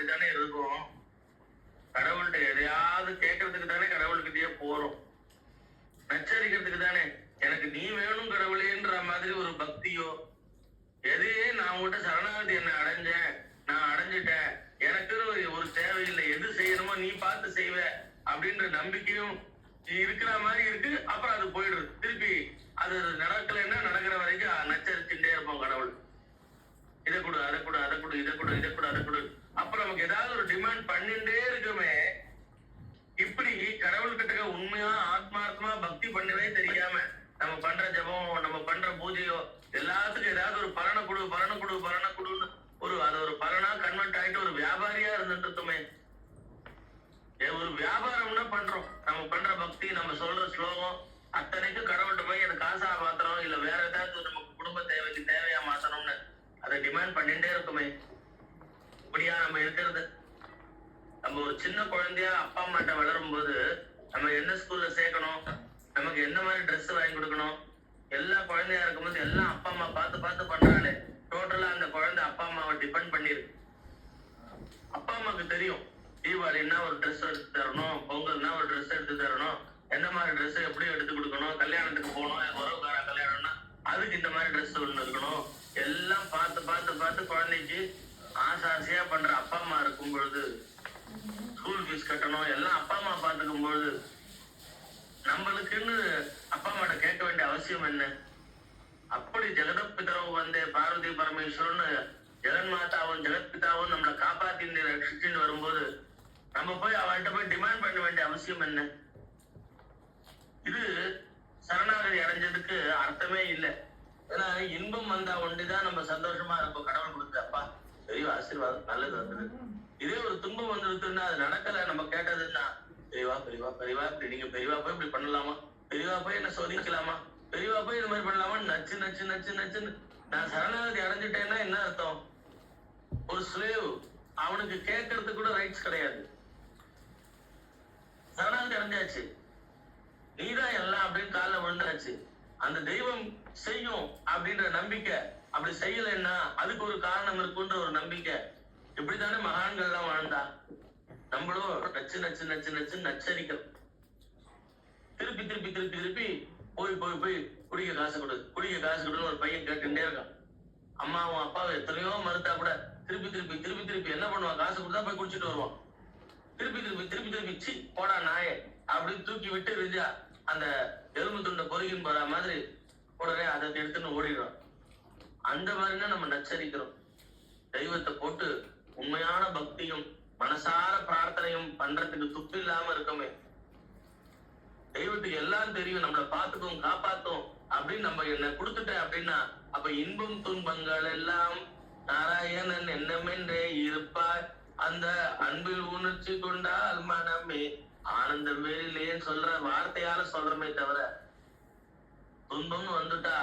அப்படித்தானே இருக்கும். கடவுள்கிட்ட எதையாவது கேட்கறதுக்கு தானே கடவுள்கிட்டயே போறோம், நச்சரிக்கிறதுக்கு தானே. எனக்கு நீ வேணும் கடவுளேன்ற மாதிரி ஒரு பக்தியோ, எதையே நான் உங்ககிட்ட சரணாகதி என்ன அடைஞ்சேன், நான் அடைஞ்சிட்டேன், எனக்குன்னு ஒரு தேவையில்லை, எது செய்யணுமோ நீ பார்த்து செய்வ அப்படின்ற நம்பிக்கையும் இருக்கிற மாதிரி இருக்கு. அப்புறம் அது போயிடுறது. திருப்பி அது நடக்கலைன்னா நடக்கிற வரைக்கும் நச்சரிச்சுட்டே இருப்போம் கடவுள். இதை கொடு, அதை கொடு, அதை கொடு, இதை கொடு, இதை கொடு, அதை கொடு. அப்புறம் நமக்கு ஏதாவது ஒரு டிமாண்ட் பண்ணிட்டே இருக்குமே. இப்படி கடவுள்கிட்ட உண்மையா ஆத்மார்த்தமா பக்தி பண்ணவே தெரியாம நம்ம பண்ற ஜபம், நம்ம பண்ற பூஜையோ எல்லாத்துக்கும் ஏதாவது ஒரு பலனை கொடு, பலனை கொடு, பலனை கொடுன்னு அது ஒரு பலனா கன்வெர்ட் ஆயிட்டு ஒரு வியாபாரியா இருந்துட்டு இருக்குமே. ஒரு வியாபாரம்னா பண்றோம். நம்ம பண்ற பக்தி, நம்ம சொல்ற ஸ்லோகம் அத்தனைக்கும் கடவுள்கிட்ட போய் எனக்கு காசா மாத்தணும், இல்ல வேற ஏதாவது நமக்கு குடும்ப தேவைக்கு தேவையா மாத்தணும்னு அதை டிமாண்ட் பண்ணிட்டே இருக்குமே. இப்படியா நம்ம இருக்கிறது? நம்ம ஒரு சின்ன குழந்தையா அப்பா அம்மாட்ட வளரும் போது நம்ம என்ன ஸ்கூல்ல சேர்க்கணும், நமக்கு என்ன மாதிரி ட்ரெஸ் வாங்கி கொடுக்கணும், எல்லா குழந்தையா இருக்கும்போது எல்லாம் அப்பா அம்மா பார்த்து பார்த்து பண்றாங்களே. டோட்டலா அந்த குழந்தை அப்பா அம்மாவை டிபெண்ட் பண்ணிருக்கு. அப்பா அம்மாவுக்கு தெரியும் தீபாவளின்னா ஒரு ட்ரெஸ் எடுத்து தரணும், பொங்கல்னா ஒரு ட்ரெஸ் எடுத்து தரணும், எந்த மாதிரி ட்ரெஸ் எப்படி எடுத்து கொடுக்கணும், கல்யாணத்துக்கு போகணும், உறவுக்கார கல்யாணம்னா அதுக்கு இந்த மாதிரி ட்ரெஸ் ஒண்ணு இருக்கணும், எல்லாம் பார்த்து பார்த்து பார்த்து குழந்தைக்கு ஆசையா பண்ற அப்பா அம்மா இருக்கும் பொழுது, ஸ்கூல் ஃபீஸ் கட்டணும், எல்லாம் அப்பா அம்மா பார்த்துக்கும் பொழுது நம்மளுக்குன்னு அப்பா அம்மாட்ட கேட்க வேண்டிய அவசியம் என்ன? அப்படி ஜெகதப்பிதாவு வந்தே பார்வதி பரமேஸ்வரன் ஜெகன்மாதாவும் ஜெகத்பிதாவும் நம்மளை காப்பாத்தி ரட்சிச்சுன்னு வரும்போது நம்ம போய் அவள்கிட்ட போய் டிமாண்ட் பண்ண வேண்டிய அவசியம் என்ன? இது சரணாகதி அடைஞ்சதுக்கு அர்த்தமே இல்லை. ஏன்னா இன்பம் வந்தா ஒண்டிதான் நம்ம சந்தோஷமா இருப்போம். கடவுள் கொடுத்து அப்பா பெரிய ஆசீர்வாதம், நல்லது வந்தது. இதே ஒரு துன்பம் வந்துருக்குன்னா அது நடக்கல, நம்ம கேட்டதுன்னா பெரியவா பெரியவா பெரியவா இப்படி நீங்க பெரியவா போய் இப்படி பண்ணலாமா, பெரியவா போய் என்ன சோதிக்கலாமா, பெரியவா போய் இந்த மாதிரி பண்ணலாமா, நச்சு நச்சு நச்சு நச்சுன்னு. நான் சரணாகதி அடைஞ்சிட்டேன்னா என்ன அர்த்தம்? ஒரு ஸ்லேவ், அவனுக்கு கேட்கறதுக்கு கூட ரைட்ஸ் கிடையாது. சரணாகதி அடைஞ்சாச்சு, நீதான் எல்லாம் அப்படின்னு காலில் விழுந்தாச்சு. அந்த தெய்வம் செய்யும் அப்படின்ற நம்பிக்கை. அப்படி செய்யலைன்னா அதுக்கு ஒரு காரணம் இருக்குன்ற ஒரு நம்பிக்கை. இப்படித்தானே மகான்கள் எல்லாம் வாழ்ந்தா. நம்மளும் நச்சு நச்சு நச்சு நச்சு நச்சரிக்கிறோம். திருப்பி திருப்பி திருப்பி திருப்பி போய் போய் போய் குடிக்க காசு கொடு, குடிக்க காசு கொடுன்னு ஒரு பையன் கேட்டுட்டே இருக்கான். அம்மாவும் அப்பாவும் எத்தனையோ மறுத்தா கூட திருப்பி திருப்பி திருப்பி திருப்பி என்ன பண்ணுவான், காசு கொடுத்தா போய் குடிச்சிட்டு வருவான். திருப்பி திருப்பி திருப்பி திருப்பி சி போடா நாயே அப்படின்னு தூக்கி விட்டு விஜா அந்த எலும்பு துண்டை பொறுகின்னு போற மாதிரி உடனே அதை எடுத்துன்னு ஓடிடுறோம். அந்த மாதிரினா நம்ம நச்சரிக்கிறோம். தெய்வத்தை போட்டு உண்மையான பக்தியும் மனசார பிரார்த்தனையும் பண்றதுக்கு துப்பு இல்லாம இருக்கமே. தெய்வத்துக்கு எல்லாம் தெரியும், நம்மளை பார்த்துக்கும் காப்பாத்தும் அப்படின்னு நம்ம என்ன கொடுத்துட்டேன் அப்படின்னா அப்ப இன்பம் துன்பங்கள் எல்லாம் நாராயணன் என்னமென்றே இருப்பார், அந்த அன்பில் உணர்ச்சி கொண்டால் மனமே ஆனந்தம் வேறில்லையேன்னு சொல்ற வார்த்தையால சொல்றமே தவிர, துன்பம்னு வந்துட்டா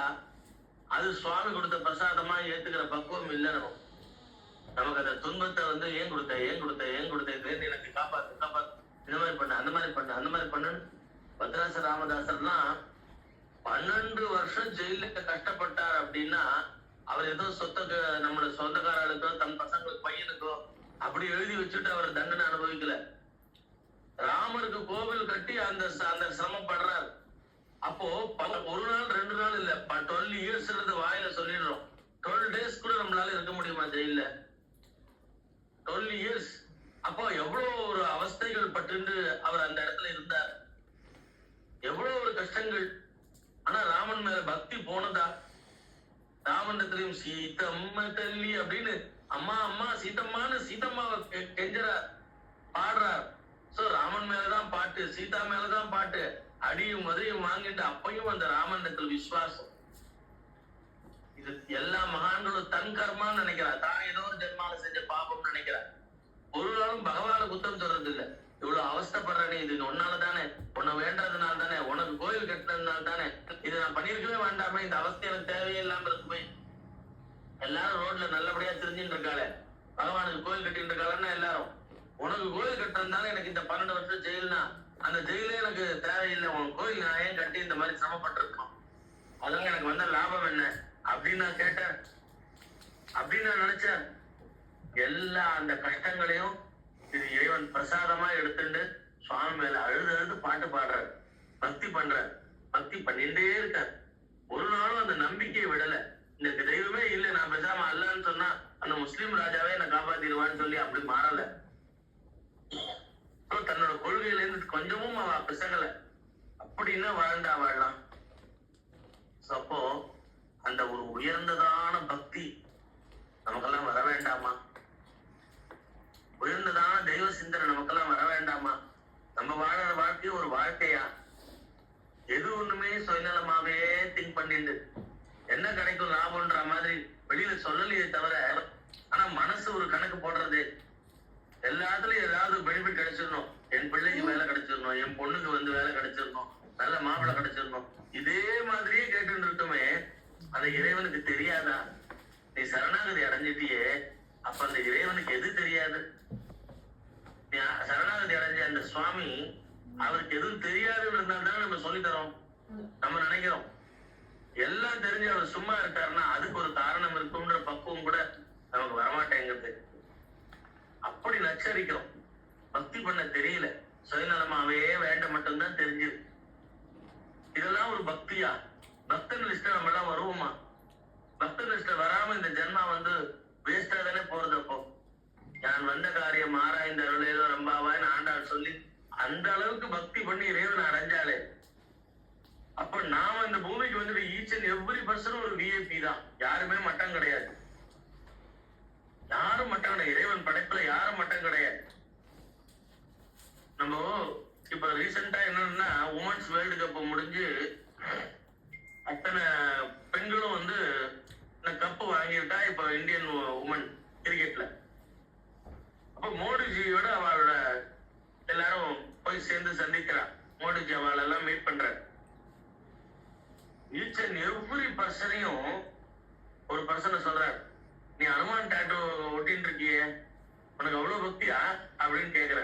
அது சுவாமி கொடுத்த பிரசாதமா ஏத்துக்கிற பக்குவம் இல்லை. நமக்கு அந்த துன்பத்தை ஏன் கொடுத்த ஏன் கொடுத்த ஏன் கொடுத்த, எனக்கு காப்பாத்து காப்பாத்து, இந்த மாதிரி பண்ண அந்த மாதிரி பண்ண அந்த மாதிரி பண்ணு. பத்ராச ராமதாசர்லாம் 12 வருஷம் ஜெயில கஷ்டப்பட்டார் அப்படின்னா அவர் ஏதோ சொத்துக்கு நம்மளோட சொந்தக்காரர்களுக்கோ தன் பசங்களுக்கு பையனுக்கோ அப்படி எழுதி வச்சுட்டு அவர் தண்டனை அனுபவிக்கல. ராமருக்கு கோவில் கட்டி அந்த சிரமப்படுறார். அப்போ ஒரு நாள் 2 நாள் இல்ல, 12 இயர்ஸ் இருந்து வாயில சொல்லிடுறோம். 12 days கூட நம்மளால இருக்க முடியுமா ஜெயில? 12 years. அப்போ எவ்வளவு ஒரு அவஸ்தைகள் பட்டு அவர் அந்த இடத்துல இருந்தார், எவ்வளவு ஒரு கஷ்டங்கள். ஆனா ராமன் மேல பக்தி போனதா? ராமனிடத்திலையும் சீதம்மா தள்ளி அப்படின்னு அம்மா அம்மா சீதம்மான்னு சீதம்மாவை கெஞ்சறார், பாடுறார். சோ ராமன் மேலதான் பாட்டு, சீதா மேலதான் பாட்டு. அடியும் மதுரையும் வாங்கிட்டு அப்பையும் அந்த ராமனிடத்தில் விசுவாசம். இது எல்லா மகான்களும் தன் கர்மான்னு நினைக்கிறார், தான் ஏதோ ஒரு ஜென்மால செஞ்ச பாபம் நினைக்கிறார். ஒரு நாளும் பகவான குத்தம் சொல்றது இல்ல. இவ்வளவு அவஸ்தப்படுறனே இது ஒன்னால தானே, உன்னை வேண்டதுனால தானே, உனக்கு கோயில் கட்டினதுனால தானே, இது நான் பண்ணிருக்கவே வேண்டாமே, இந்த அவஸ்தை எனக்கு தேவையே இல்லாம இருக்குமே. எல்லாரும் ரோட்ல நல்லபடியா தெரிஞ்சுட்டு இருக்காளே, பகவானுக்கு கோயில் கட்டிட்டு இருக்காளன்னா எல்லாரும், உனக்கு கோயில் கட்டுறதுனால எனக்கு இந்த 12 வருஷம் ஜெயில்னா அந்த ஜெயிலே எனக்கு தேவையில்லை, உன் கோயில் நான் ஏன் கட்டி இந்த மாதிரி சிரமப்பட்டிருக்கோம், அதனால எனக்கு வந்த லாபம் என்ன அப்படின்னு நான் கேட்டேன், அப்படின்னு நான் நினைச்சேன். எல்லா அந்த கஷ்டங்களையும் இது இறைவன் பிரசாதமா எடுத்துட்டு சுவாமி மேல அழுது பாட்டு பாடுறாரு, பக்தி பண்றாரு, பக்தி பண்ணிட்டே இருக்காரு. ஒரு நாளும் அந்த நம்பிக்கையை விடல. இந்த தெய்வமே இல்ல, நான் பேசாம அல்லன்னு சொன்னா அந்த முஸ்லீம் ராஜாவே என்னை காப்பாத்திடுவான்னு சொல்லி அப்படி மாறல. தன்னோட கொள்கையில இருந்து கொஞ்சமும் அவ பிசகல. அப்படின்னா வாழ்ந்தா வாழலாம். அப்போ அந்த ஒரு உயர்ந்ததான பக்தி நமக்கெல்லாம் வர வேண்டாமா? உயர்ந்ததான தெய்வ சிந்தனை நமக்கெல்லாம் வர வேண்டாமா? நம்ம வாழற வாழ்க்கையும் ஒரு வாழ்க்கையா? எது ஒண்ணுமே சுயநலமாவே திங்க் பண்ணிட்டு என்ன கிடைக்கும் லாபம்ன்ற மாதிரி வெளியில சொல்லலையே தவிர, ஆனா மனசு ஒரு கணக்கு போடுறது. எல்லாத்துலயும் ஏதாவது பெனிஃபிட் கிடைச்சிடணும், என் பிள்ளைக்கு வேலை கிடைச்சிடணும், என் பொண்ணுக்கு வந்து வேலை கிடைச்சிடணும், நல்ல மாப்பிள்ளை கிடைச்சிடணும், இதே மாதிரியே கேட்டு இருக்கோமே. அந்த இறைவனுக்கு தெரியாதா? நீ சரணாகதி அடைஞ்சிட்டியே, அப்ப அந்த இறைவனுக்கு எது தெரியாது? நீ சரணாகதி அடைஞ்ச அந்த சுவாமி அவருக்கு எதுவும் தெரியாதுன்னு இருந்தால்தான் நம்ம சொல்லித்தரோம். நம்ம நினைக்கிறோம் எல்லாம் தெரிஞ்சு அவர் சும்மா இருக்காருன்னா அதுக்கு ஒரு காரணம் இருக்கும்ன்ற பக்குவம் கூட நமக்கு வரமாட்டேங்கிறது. அப்படி நச்சரிக்கிறோம். பக்தி பண்ண தெரியல, சுயநலமாவே வேண்ட மட்டும்தான் தெரிஞ்சது. இதெல்லாம் ஒரு பக்தியா? பக்தன் லிஸ்ட நம்ம எல்லாம் வருவோமா? பக்தன் லிஸ்ட வராம இந்த ஜென்மா வந்து வேஸ்டா தானே போறது. அப்போ நான் வந்த காரியம் ஆராய்ந்த அருளேதோ ரம்பாவான்னு ஆண்டாள் சொல்லி அந்த அளவுக்கு பக்தி பண்ணி இறைவனை அடைஞ்சாலே, அப்ப நாம இந்த பூமிக்கு வந்துட்டு ஈச் அண்ட் எவ்ரி பர்சனும் ஒரு விஐபி தான். யாருமே மட்டம் கிடையாது, யாரும் மட்டம் கிடையாது. இறைவன் படைப்புல யாரும் மட்டம் கிடையாது. நம்ம இப்ப ரீசெண்டா என்னன்னா உமன்ஸ் வேர்ல்டு கப் முடிஞ்சு அத்தனை பெண்களும் வந்து இந்த கப்பு வாங்கிட்டா இப்ப இந்தியன் உமன் கிரிக்கெட்ல. அப்ப மோடிஜியோட அவளோட எல்லாரும் போய் சேர்ந்து சந்திக்கிறா. மோடிஜி அவளெல்லாம் மீட் பண்ற. ஈச் அண்ட் எவ்ரி பர்சனையும் ஒரு பர்சனை சொல்றாரு, நீ அனுமான் டாட்டோ ஒட்டின்னு இருக்கியே, உனக்கு அவ்வளவு பக்தியா அப்படின்னு கேக்குற.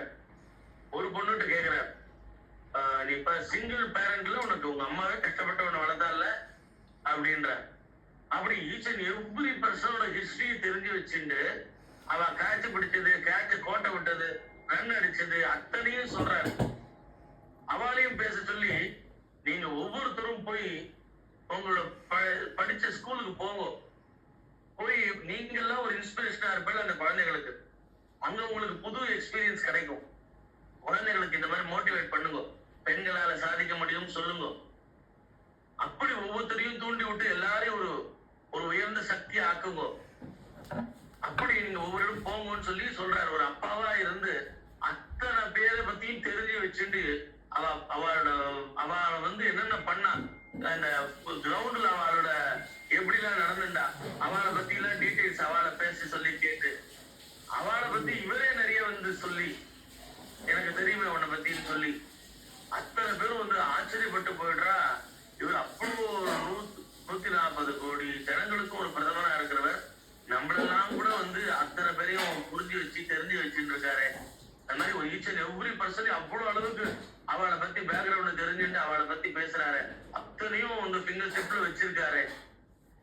ஒரு பொண்ணுகிட்ட கேக்குற, நீ இப்ப சிங்கிள் பேரண்ட்ல உனக்கு உங்க அம்மாவே கஷ்டப்பட்டு உன்னை வளர்த்தால அப்படின்ற. அப்படி ஈச் அண்ட் எவ்ரி பர்சனோட ஹிஸ்டரியை தெரிஞ்சு வச்சுட்டு அவ கேட்ச் பிடிச்சது, கேட்ச் கோட்டை விட்டது, ரன் அடிச்சது அத்தனையும் சொல்றாரு. அவளையும் பேச சொல்லி, நீங்க ஒவ்வொருத்தரும் போய் உங்களோட படிச்ச ஸ்கூலுக்கு போவோம், போய் நீங்க எல்லாம் ஒரு இன்ஸ்பிரேஷனா இருப்பேன் அந்த குழந்தைகளுக்கு. அங்க உங்களுக்கு புது எக்ஸ்பீரியன்ஸ் கிடைக்கும். குழந்தைகளுக்கு இந்த மாதிரி மோட்டிவேட் பண்ணுங்க, பெண்களால சாதிக்க முடியும் சொல்லுங்க. அப்படி ஒவ்வொருத்தரையும் தூண்டி விட்டு எல்லாரையும் ஒரு ஒரு உயர்ந்த சக்தி ஆக்குங்க. அப்படி நீங்க ஒவ்வொரு இடம் போங்கன்னு சொல்லி சொல்றாரு. ஒரு அப்பாவா இருந்து அத்தனை பேரை பத்தியும் தெரிஞ்சு வச்சுட்டு அவ வந்து என்னென்ன பண்ணா, அந்த கிரவுண்ட்ல அவளோட எப்படிலாம் நடந்துட்டா, அவளை பத்தி எல்லாம் டீடைல்ஸ் அவளை பேச சொல்லி கேட்டு, அவளை பத்தி இவரே நிறைய வந்து சொல்லி, எனக்கு தெரியுமே உன்னை பத்தின்னு சொல்லி அத்தனை பேரும் வந்து ஆச்சரியப்பட்டு போயிடுறா. இவர் அவ்வளோ 140 கோடி ஜனங்களுக்கும் ஒரு பிரதமரா இருக்கிறவர், நம்மளெல்லாம் கூட வந்து அத்தனை பேரையும் புரிஞ்சு வச்சு தெரிஞ்சு வச்சுட்டு இருக்காரு. அந்த மாதிரி ஒரு ஈச் அண்ட் எவ்ரி பர்சன் அவ்வளவு அளவுக்கு அவளை பத்தி பேக்ரவுண்ட் தெரிஞ்சுட்டு அவளை பத்தி பேசுறாரு. அத்தனையும் வந்து ஃபிங்கர் டிப்ல வச்சிருக்காரு.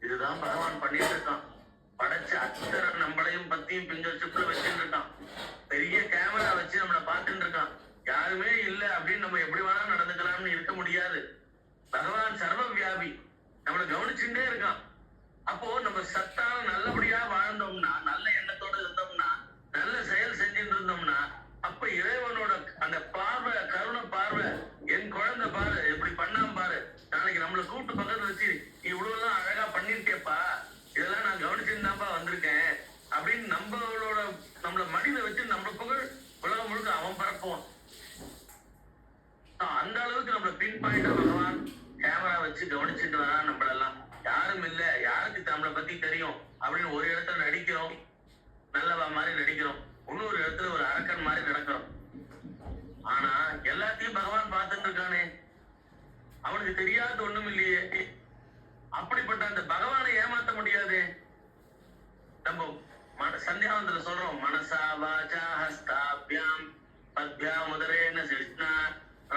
இதுதான் பகவான் பண்ணிட்டு இருக்கான். படைச்ச அத்தனை நம்மளையும் பத்தியும் ஃபிங்கர் டிப்ல வச்சுட்டு இருக்கான். பெரிய கேமரா வச்சு நம்மளை பார்த்துட்டு இருக்கான். யாருமே இல்ல அப்படின்னு நம்ம எப்படி வேணா நடந்துக்கலாம்னு இருக்க முடியாது. பகவான் சர்வ வியாபி, நம்மளை கவனிச்சுட்டே இருக்கான். அப்போ நம்ம சத்தான நல்லபடியா வாழ்ந்தோம்னா, நல்ல எண்ணத்தோட இருந்தோம்னா, நல்ல செயல் செஞ்சுட்டு இருந்தோம்னா, அப்ப இறைவனோட அந்த பார்வை, கருணை பார்வை, என் குழந்தை பாரு எப்படி பண்ணாம பாரு, நாளைக்கு நம்மளை கூப்பிட்டு பக்கத்துல வச்சு இவ்வளவு எல்லாம் அழகா பண்ணிருக்கேப்பா, இதெல்லாம் நான் கவனிச்சுருந்தாப்பா வந்திருக்கேன் அப்படின்னு நம்மள மடியில வச்சு நம்ம புகழ் உலகம் முழுக்க அவன் பரப்புவான். அந்த அளவுக்கு நம்மள பின் பாயிண்டா பகவான் கேமரா வச்சு கவனிச்சுட்டு வரான். நம்மளெல்லாம் யாரும் இல்ல, யாருக்கு நம்மளை பத்தி தெரியும் அப்படின்னு ஒரு இடத்துல நடிக்கிறோம், நல்லவா மாதிரி நடிக்கிறோம், இன்னொரு இடத்துல ஒரு அரக்கன் மாதிரி நடக்கிறோம். ஆனா எல்லாத்தையும் பகவான் பார்த்துட்டு இருக்கானே, அவனுக்கு தெரியாத ஒண்ணும் இல்லையே. அப்படிப்பட்ட அந்த பகவானை ஏமாத்த முடியாது. நம்ம சந்தியாவந்தத்துல சொல்றோம், மனசா வாச்சா ஹஸ்தாபியாம் பத்யாம் முதரேன சிஷ்ணா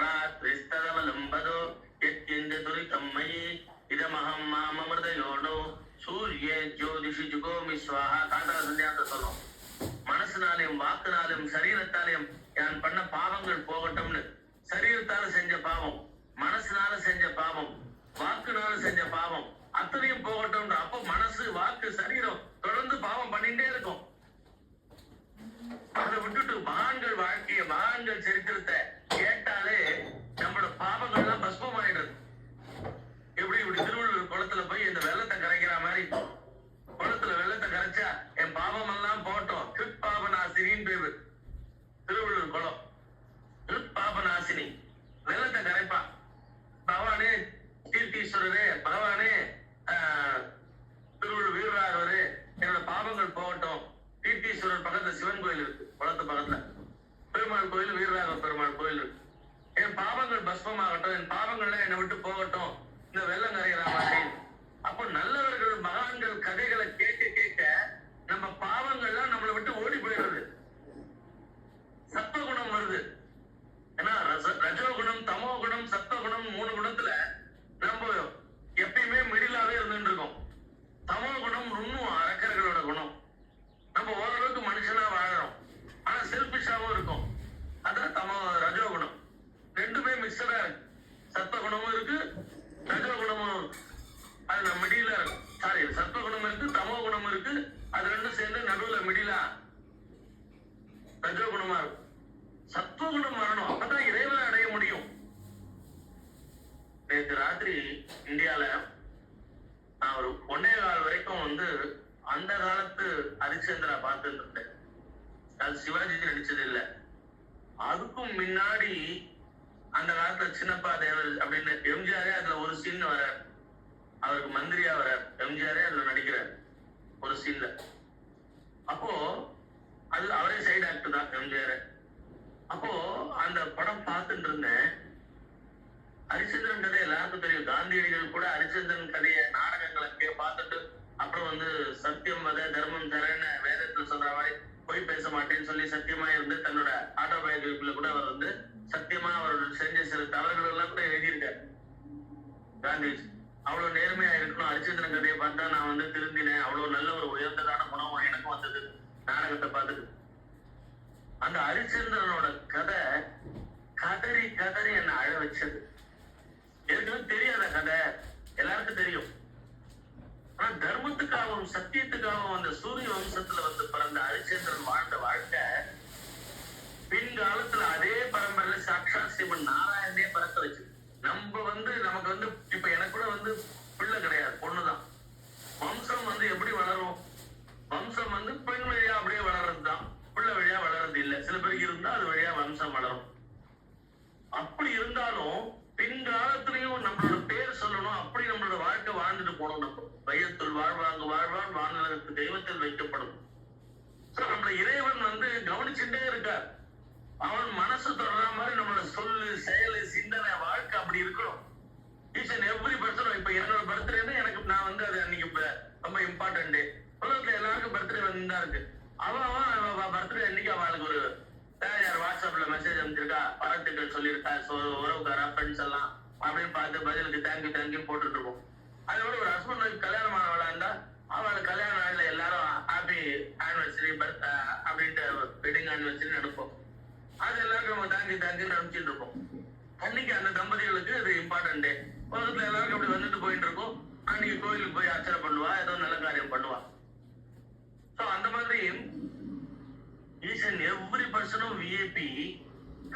ராத்ரிஸ்தவலம்பதோ யத்யந்த துரிதம்மயி இதமஹம் மாமமிருதயோனோ சூரிய ஜோதிஷி ஜுகோமி ஸ்வாஹா. காந்தர சந்தியாவந்தத்துல சொல்றோம், மனசுனாலையும் வாக்குனாலையும் சரீரத்தாலையும் நான் பண்ண பாவங்கள் போகட்டும்னு. சரீரத்தால செஞ்ச பாவம், மனசுனால செஞ்ச பாவம், வாக்குனால செஞ்ச பாவம் அத்தனையும் போகட்டும். அப்போ மனசு, வாக்கு, சரீரம் தொடர்ந்து பாவம் பண்ணிட்டே இருக்கும். அதை விட்டுட்டு மகான்கள் வாழ்க்கைய, மகான்கள் சரித்திரத்தை கேட்டாலே நம்மளோட பாவங்கள்லாம் பஸ்பம் ஆயிடுது. இப்படி திருவள்ளுவர் குளத்துல போய் இந்த வெள்ளத்தை கரைக்கிற மாதிரி, குளத்துல வெள்ளத்தை கரைச்சா என் பாவம் எல்லாம் போட்டோம். கிருட்பாபநாசினின்னு பேரு திருவள்ளுவர் குளம். கிருட்பாபநாசினி வெள்ளத்தை கரைப்பா. பகவானே கீர்த்தீஸ்வரரே, பகவானே திருவள்ளுவர் வீரராகவரே, என்னோட பாவங்கள் போகட்டும். கீர்த்தீஸ்வரர் பக்கத்துல சிவன் கோயில் இருக்கு, குளத்து பக்கத்துல பெருமாள் கோயில், வீரராக பெருமாள் கோயில் இருக்கு. என் பாவங்கள் பஸ்மமாகட்டும், என் பாவங்கள்லாம் என்னை விட்டு போகட்டும், இந்த வெள்ளம் கரைகிற மாதிரி. அப்போ நல்லவர்கள், மகான்கள் கதைகளை கேட்க கேட்க நம்ம பாவங்கள்லாம் நம்மளை விட்டு ஓடி போயிடுறது. சத்வகுணம் வருது. ஏன்னா ரஜோகுணம், தமோ குணம், சத்வகுணம் 3 குணத்துல நம்ம எப்பயுமே மிடிலாவே இருந்துட்டு இருக்கோம். தமோ குணம் இன்னும் அரக்கர்களோட குணம். நம்ம ஓரளவுக்கு மனுஷனா வாழறோம், ஆனா செல்பிஷாவும் இருக்கும். அதான் ரஜோகுணம். ரெண்டுமே மிக்சடா இருக்கு. சத்வகுணமும் இருக்கு, ரஜோகுணமும் அது நம்ம மிடிலா இருக்கும். சாரி, சத்வகுணம் இருக்கு, தமோ குணம் இருக்கு, அது ரெண்டும் சேர்ந்து நடுவுல மிடிலா ரஜோகுணமா இருக்கும். சத்வகுணம் வரணும், அப்பதான் இறைவனை அடைய முடியும். நேற்று ராத்திரி இந்தியால நான் ஒரு 1.25 வரைக்கும் அந்த காலத்து ஹரிச்சந்திரா பார்த்துட்டு இருந்தேன். அது சிவாஜி நடிச்சது இல்ல, அதுக்கும் முன்னாடி அந்த காலத்துல சின்னப்பா தேவர் அப்படின்னு எம்ஜிஆரே அதுல ஒரு சீன் வர, அவருக்கு மந்திரியா வர எம்ஜிஆரே அதுல நடிக்கிறார் ஒரு சீன்ல. அப்போ அது அவரே சைடு ஆக்டர் தான் எம்ஜிஆர். அப்போ அந்த படம் பார்த்துட்டு இருந்தேன். ஹரிச்சந்திரன் கதை எல்லாருக்கும் தெரியும். காந்தியடிகள் கூட ஹரிச்சந்திரன் கதையை நாடகங்களை பார்த்துட்டு அப்புறம் சத்தியம் வத தர்மம் தரன்னு வேதத்துல சொல்ற மாதிரி போய் பேச மாட்டேன்னு சொல்லி சத்தியமா இருந்து தன்னோட ஆட்டோபயோகிராபில கூட அவர் சத்தியமா அவர் செஞ்ச சில தவறுகள் எல்லாம் கூட எழுதியிருக்காரு காந்திஜி. அவ்வளவு நேர்மையா இருக்கணும். ஹரிச்சந்திரன் கதையை பார்த்தா நான் திருந்தினேன், அவ்வளவு நல்ல ஒரு உயர்ந்ததான குணம் எனக்கும் வந்தது நாடகத்தை பார்த்துட்டு. அந்த ஹரிச்சந்திரனோட கதை கதறி கதறி என்ன அழ வச்சது. ஏற்கனவே தெரியாத கதை, எல்லாருக்கும் தெரியும். ஆனா தர்மத்துக்காகவும் சத்தியத்துக்காகவும் அந்த சூரிய வம்சத்துல பிறந்த ஹரிச்சந்திரன் வாழ்ந்த வாழ்க்கை பின்காலத்துல அதே பரம்பரையில சாட்சாத் சிவன் நாராயணனே பறக்க வச்சு. நம்ம நமக்கு இப்ப எனக்கு கூட பிள்ளை கிடையாது, பொண்ணுதான். வம்சம் எப்படி வளரும்? வம்சம் பெண் வழியா அப்படியே வளர்றதுதான், பிள்ளை வழியா வளர்றது இல்லை. சில பேருக்கு இருந்தா அது வழியா வம்சம் வளரும். அப்படி இருந்தாலும் பின்காலத்திலையும் நம்மளோட பேர் சொல்லணும், அப்படி நம்மளோட வாழ்க்கை வாழ்ந்துட்டு போனோம். நம்ம வையத்துள் வாழ்வாங்க வாழ்வான் வானகத்து தெய்வத்தில் வைக்கப்படும். நம்மள இறைவன் கவனிச்சுட்டே இருக்கார். அவன் மனசு தொடர மாதிரி நம்மளோட சொல்லு, செயலு, சிந்தனை, வாழ்க்கை அப்படி இருக்கணும். Each and every person. இப்ப என்னோட பர்த்டேன்னு எனக்கு நான் அது அன்னைக்கு ரொம்ப இம்பார்ட்டன்ட் டே. உலகத்துல எல்லாருக்கும் பர்த்டே தான் இருக்கு. அவன் பர்த்டே அன்னைக்கு அவளுக்கு ஒரு யார் வாட்ஸ்அப்ல மெசேஜ் அனுப்பிச்சிருக்கா, வாழ்த்துக்கள் சொல்லியிருக்கா, உறவுக்காரா, ஃப்ரெண்ட்ஸ் எல்லாம் அப்படின்னு பார்த்து பதிலுக்கு தேங்க்யூ தேங்க்யூ போட்டுட்டு இருக்கோம். அதோட ஒரு ஹஸ்பண்ட் ஒய்ஃப் கல்யாணம் ஆனவளா இருந்தா அவளுக்கு கல்யாண நாள்ல எல்லாரும் ஹாப்பி ஆனிவர்சரி, பர்த்டே அப்படின்ட்டு வெட்டிங் ஆனிவர்சரி அனுப்போம். அது எல்லாருக்கும் நம்ம தேங்க்யூ தேங்க்யூன்னு அனுப்பிச்சுட்டு இருக்கோம். அன்னைக்கு அந்த தம்பதிகளுக்கு இது இம்பார்ட்டன்ட் டே. உலகத்துல எல்லாருக்கும் அப்படி வந்துட்டு போயிட்டு இருக்கோம். அன்னைக்கு கோயிலுக்கு போய் அர்ச்சனை பண்ணுவா, ஏதோ நல்ல காரியம் பண்ணுவா. சோ அந்த மாதிரி ஈச் அண்ட் எவ்ரி பர்சனும் விஐபி,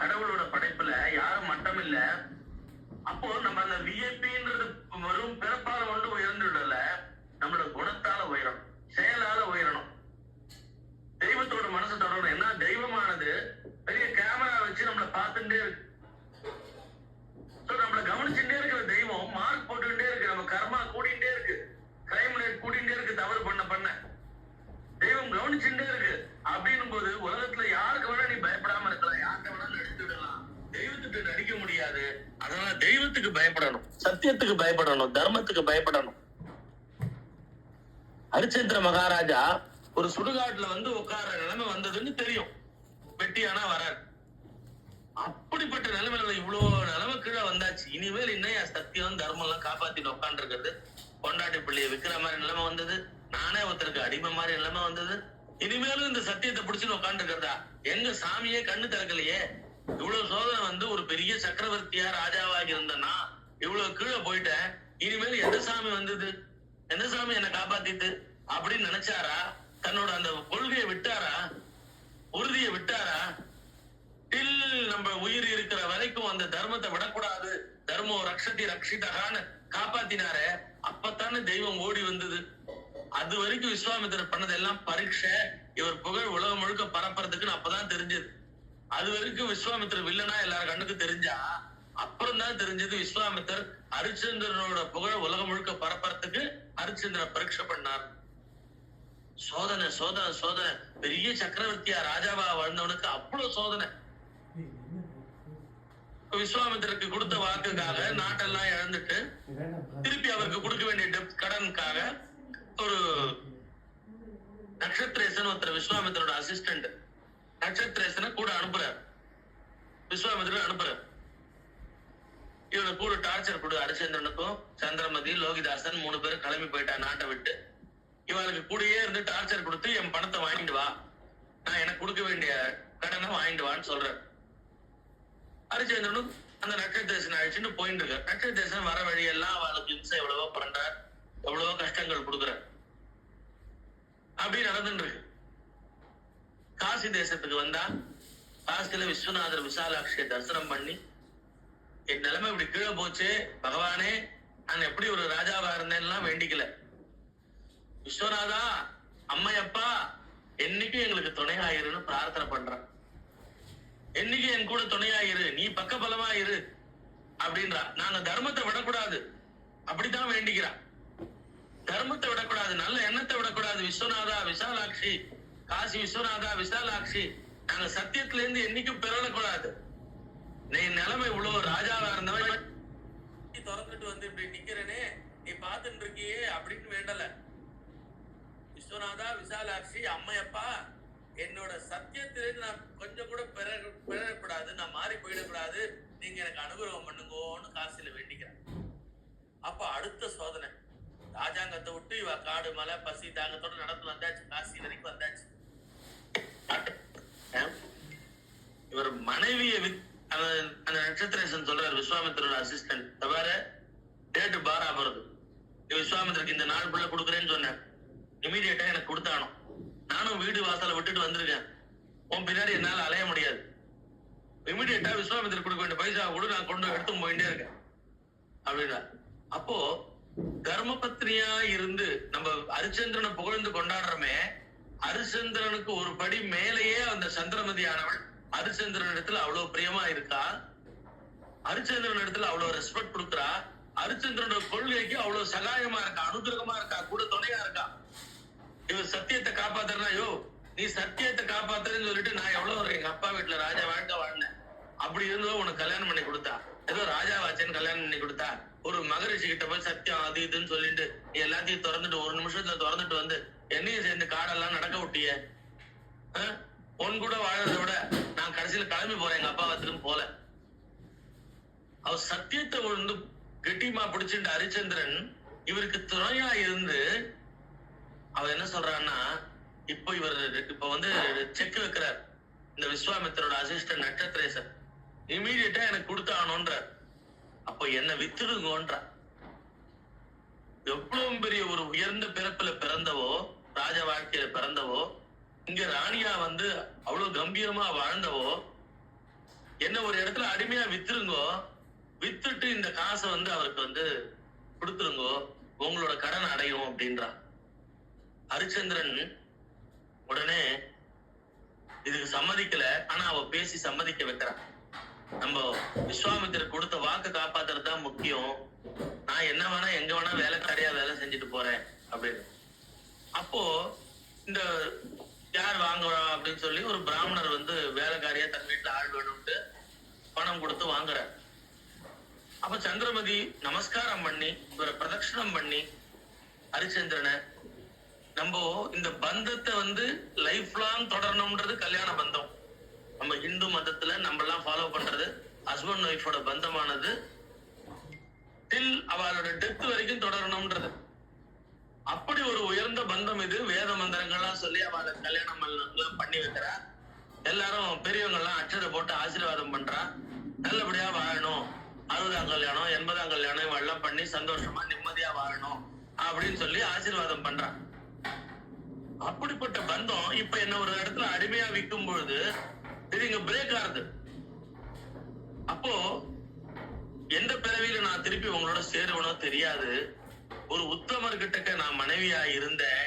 கடவுளோட படைப்புல யாரும் மட்டம் இல்ல. அப்போ நம்ம அந்த விஐபின்றது வெறும் பிறப்பால உயர்ந்துடல, நம்மளோட குணத்தால உயரணும், செயலால உயரணும், தெய்வத்தோட மனசு தொடரணும். ஏன்னா தெய்வமானது பெரிய கேமரா வச்சு நம்மளை பார்த்துட்டே இருக்கு. நம்மளை கவனிச்சுட்டே இருக்கிற தெய்வம் மார்க் போட்டுட்டே இருக்கு. நம்ம கர்மா கூடிட்டே இருக்கு, கிரைம் ரேட் கூடிட்டே இருக்கு. தவறு பண்ண தெய்வம் கவனிச்சுட்டே இருக்கு. அப்படின்னும் போது உலகத்துல யாருக்கு வேணா நீ பயப்படாம இருக்கலாம், யாருக்கு வேணா நடித்துடலாம், தெய்வத்துக்கு நடிக்க முடியாது. அதனால தெய்வத்துக்கு பயப்படணும், சத்தியத்துக்கு பயப்படணும், தர்மத்துக்கு பயப்படணும். ஹரிச்சந்திர மகாராஜா ஒரு சுடுகாட்டுல உட்கார்ற நிலைமை வந்ததுன்னு தெரியும். வெட்டியானா வராரு. அப்படிப்பட்ட நிலைமையில இவ்வளவு நிலைமை கீழே வந்தாச்சு. இனிமேல் இன்னும் சத்தியம் தர்மம் எல்லாம் காப்பாத்திட்டு உட்காந்துருக்கிறது. கொண்டாட்டி பிள்ளைய விற்கிற மாதிரி நிலைமை வந்தது. நானே ஒருத்தருக்கு அடிமை மாதிரி நிலைமை வந்தது. இனிமேலும் இந்த சத்தியத்தை பிடிச்சுன்னு உட்காந்து இருக்கிறதா? எங்க சாமியே கண்ணு திறக்கலையே. இவ்வளவு சோதனை வந்து ஒரு பெரிய சக்கரவர்த்தியா ராஜாவாகி இருந்தனா இவ்வளவு கீழே போயிட்டேன், இனிமேல் எந்த சாமி வந்தது, எந்த சாமி என்ன காப்பாத்திட்டு அப்படின்னு நினைச்சாரா? தன்னோட அந்த கொள்கையை விட்டாரா? உறுதியை விட்டாரா? டில் நம்ம உயிர் இருக்கிற வரைக்கும் அந்த தர்மத்தை விடக்கூடாது, தர்மோ ரக்ஷதி ரக்ஷிதகான்னு காப்பாத்தினாரே, அப்பத்தானே தெய்வம் ஓடி வந்தது. அது வரைக்கும் விஸ்வாமித்திரர் பண்ணதெல்லாம் பரீட்சை, இவர் புகழ் உலகம் முழுக்க பரப்புறதுக்குன்னு அப்பதான் தெரிஞ்சது. அது வரைக்கும் விஸ்வாமித்திரர் வில்லனா எல்லாரும் கண்ணுக்கு தெரிஞ்சா, அப்புறம் தான் தெரிஞ்சது விஸ்வாமித்திரர் ஹரிச்சந்திரனோட புகழ் உலகம் முழுக்க பரப்புறதுக்கு ஹரிச்சந்திரன் பரீட்சை பண்ணார். சோதனை சோதனை சோதனை. பெரிய சக்கரவர்த்தியா ராஜாவா வாழ்ந்தவனுக்கு அவ்வளவு சோதனை. விஸ்வாமித்திரருக்கு கொடுத்த வாக்குக்காக நாட்டெல்லாம் இழந்துட்டு திருப்பி அவருக்கு கொடுக்க வேண்டிய டெப்த் கடனுக்காக ஒரு நட்சத்திரேசன் ஒருத்தர் விஸ்வாமித்திரோட அசிஸ்டன்ட் நட்சத்திரேசனை கூட அனுப்புறார். விஸ்வாமித்திரர் அனுப்புறார். இவனை கூட டார்ச்சர் கொடு. ஹரிச்சந்திரனுக்கும் சந்திரமதி லோகிதாசன் 3 பேரும் கிளம்பி போயிட்டா நாட்டை விட்டு. இவளுக்கு கூடயே இருந்து டார்ச்சர் கொடுத்து என் பணத்தை வாங்கிட்டு வா, நான் எனக்கு கொடுக்க வேண்டிய கடனை வாங்கிட்டு வான்னு சொல்றேன். ஹரிச்சந்திரனும் அந்த நட்சத்திரேசன் அழிச்சுட்டு போயிட்டு இருக்கார். நட்சத்திரேசன் வர வழியெல்லாம் அவளுக்கு இம்சை எவ்வளவோ பண்றார், எவ்வளவோ கஷ்டங்கள் கொடுக்குறார். அப்படி நடந்துட்டு இருக்கு. காசி தேசத்துக்கு வந்தா காசில விஸ்வநாதர் விசாலாட்சியை தரிசனம் பண்ணி, என் நிலைமை இப்படி கீழே போச்சு பகவானே, நான் எப்படி ஒரு ராஜாவா இருந்தேன்னா வேண்டிக்கல. விஸ்வநாதா அம்மையப்பா என்னைக்கும் எங்களுக்கு துணையாயிருன்னு பிரார்த்தனை பண்றான். என்னைக்கு என் கூட துணையாயிரு, நீ பக்க பலமா இரு அப்படின்றா. நாங்க தர்மத்தை விடக்கூடாது அப்படித்தான் வேண்டிக்கிறான். தர்மத்தை விடக்கூடாது, நல்ல எண்ணத்தை விடக்கூடாது. விஸ்வநாதா விசாலாட்சி, காசி விஸ்வநாதா விசாலாட்சி, நாங்க சத்தியத்துல இருந்து என்னைக்கும் பிறழக்கூடாது. நீ நிலைமை இவ்வளவு ராஜாவா இருந்தவன் திறந்துட்டு வந்து இப்படி நிக்கிறனே, நீ பாத்துட்டு இருக்கியே அப்படின்னு வேண்டல. விஸ்வநாதா விசாலாட்சி அம்மையப்பா, என்னோட சத்தியத்திலிருந்து நான் கொஞ்சம் கூட பிறழக்கூடாது, நான் மாறி போயிடக்கூடாது, நீங்க எனக்கு அனுகிரகம் பண்ணுங்கன்னு காசில வேண்டிக்கிறேன். அப்ப அடுத்த சோதனை, ராஜாங்கத்தை விட்டு இவ காடு மலை பசி தாகத்தோட நடந்து வந்தாச்சு, காசி வரைக்கும் வந்தாச்சு. இவர் மனைவியை அந்த நட்சத்திரேசன் சொல்றாரு விஸ்வாமித்திரோட அசிஸ்டன்ட், தவிர டேட்டு பாரா போறது, விஸ்வாமித்திரருக்கு இந்த நாள் புள்ள கொடுக்குறேன்னு சொன்னேன், இமீடியட்டா எனக்கு கொடுத்தானோ. நானும் வீடு வாசலை விட்டுட்டு வந்திருக்கேன், உன் பின்னாடி என்னால அலைய முடியாது, இமீடியட்டா விஸ்வாமித்திரர் கொடுக்க வேண்டிய பைசா கூட நான் கொண்டு எடுத்து போயிட்டே இருக்கேன் அப்படின்னா. அப்போ தர்மபத்னியா இருந்து நம்ம ஹரிச்சந்திரனை புகழ்ந்து கொண்டாடுறோமே, ஹரிச்சந்திரனுக்கு ஒரு படி மேலேயே அந்த சந்திரமதி ஆனவள் ஹரிச்சந்திரன் இடத்துல அவ்வளவு பிரியமா இருக்கா, ஹரிச்சந்திரன் இடத்துல அவ்வளவு ரெஸ்பெக்ட் கொடுக்குறா, ஹரிச்சந்திரனோட கொள்கைக்கு அவ்வளவு சகாயமா இருக்கா, அனுகிரகமா இருக்கா, கூட துணையா இருக்கா. இவர் சத்தியத்தை காப்பாத்துறா, யோ நீ சத்தியத்தை காப்பாத்துறன்னு சொல்லிட்டு நான் எவ்வளவு எங்க அப்பா வீட்டுல ராஜா வாழ்க்கை வாழ்ந்தேன், அப்படி இருந்தோ உனக்கு கல்யாணம் பண்ணி கொடுத்தா, ஏதோ ராஜாவாச்சேன்னு கல்யாணம் பண்ணி கொடுத்தா, ஒரு மகரிஷி கிட்ட போய் சத்தியம் அது இதுன்னு சொல்லிட்டு நீ எல்லாத்தையும் திறந்துட்டு ஒரு நிமிஷத்துல திறந்துட்டு வந்து என்னையும் சேர்ந்து காடெல்லாம் நடக்க விட்டிய, உன் கூட வாழறத விட நான் கடைசியில கிளம்பி போறேன் எங்க அப்பா வத்துக்குன்னு போல. அவர் சத்தியத்தை வந்து கெட்டிமா பிடிச்சிட்டு ஹரிச்சந்திரன் இவருக்கு துணையா இருந்து அவர் என்ன சொல்றான்னா, இப்ப வந்து செக் வைக்கிறார் இந்த விஸ்வாமித்திரோட அசிஸ்டன்ட் நட்சத்திரேசன், இமீடியட்டா எனக்கு கொடுத்தானோன்ற. அப்ப என்ன வித்துடுங்கோன்ற. எவ்வளவு பெரிய ஒரு உயர்ந்த பிறப்புல பிறந்தவோ, ராஜ வாழ்க்கையில பிறந்தவோ, இங்க ராணியா வந்து அவ்வளவு கம்பீரமா வாழ்ந்தவோ, என்ன ஒரு இடத்துல அடிமையா வித்துருங்கோ, வித்துட்டு இந்த காசை வந்து அவருக்கு வந்து கொடுத்துருங்கோ, உங்களோட கடன் அடையும் அப்படின்றான். ஹரிச்சந்திரன் உடனே இதுக்கு சம்மதிக்கல, ஆனா அவ பேசி சம்மதிக்க வைக்கிறான். நம்ம விஸ்வாமித்திரர் கொடுத்த வாக்கு காப்பாத்துறது தான் முக்கியம், நான் என்ன வேணா எங்க வேணா வேலைக்காரியா வேலை செஞ்சுட்டு போறேன் அப்படின்னு. அப்போ இந்த யார் வாங்குறா அப்படின்னு சொல்லி ஒரு பிராமணர் வந்து வேலைக்காரியா தன் வீட்டுல ஆள் வேணும்ட்டு பணம் கொடுத்து வாங்குறார். அப்ப சந்திரமதி நமஸ்காரம் பண்ணி இவரை பிரதட்சணம் பண்ணி, ஹரிச்சந்திரனை நம்ம இந்த பந்தத்தை வந்து லைஃப் லாங் தொடரணும்ன்றது கல்யாண பந்தம். நம்ம இந்து மதத்துல நம்ம எல்லாம் ஃபாலோ பண்றது ஹஸ்பண்ட் ஒய்ஃபோட பந்தமானது டில் அவளோட டெத் வரைக்கும் தொடரணும்ன்றது. அப்படி ஒரு உயர்ந்த பந்தம் இது. வேத மந்திரங்கள்லாம் சொல்லி அவளை கல்யாணம் எல்லாம் பண்ணி வைக்கிறா. எல்லாரும் பெரியவங்க எல்லாம் அச்சதை போட்டு ஆசீர்வாதம் பண்றா. நல்லபடியா வாழணும், 60ஆம் கல்யாணம் 80ஆம் கல்யாணம் இவெல்லாம் பண்ணி சந்தோஷமா நிம்மதியா வாழணும் அப்படின்னு சொல்லி ஆசீர்வாதம் பண்றா. அப்படிப்பட்ட பந்தம் இப்ப என்ன ஒரு இடத்துல அடிமையா விற்கும் பொழுது இது இங்க பிரேக் ஆகுது. அப்போ எந்த பிறவியில நான் திருப்பி உங்களோட சேருவனோ தெரியாது. ஒரு உத்தமர்கிட்ட நான் மனைவியா இருந்தேன்.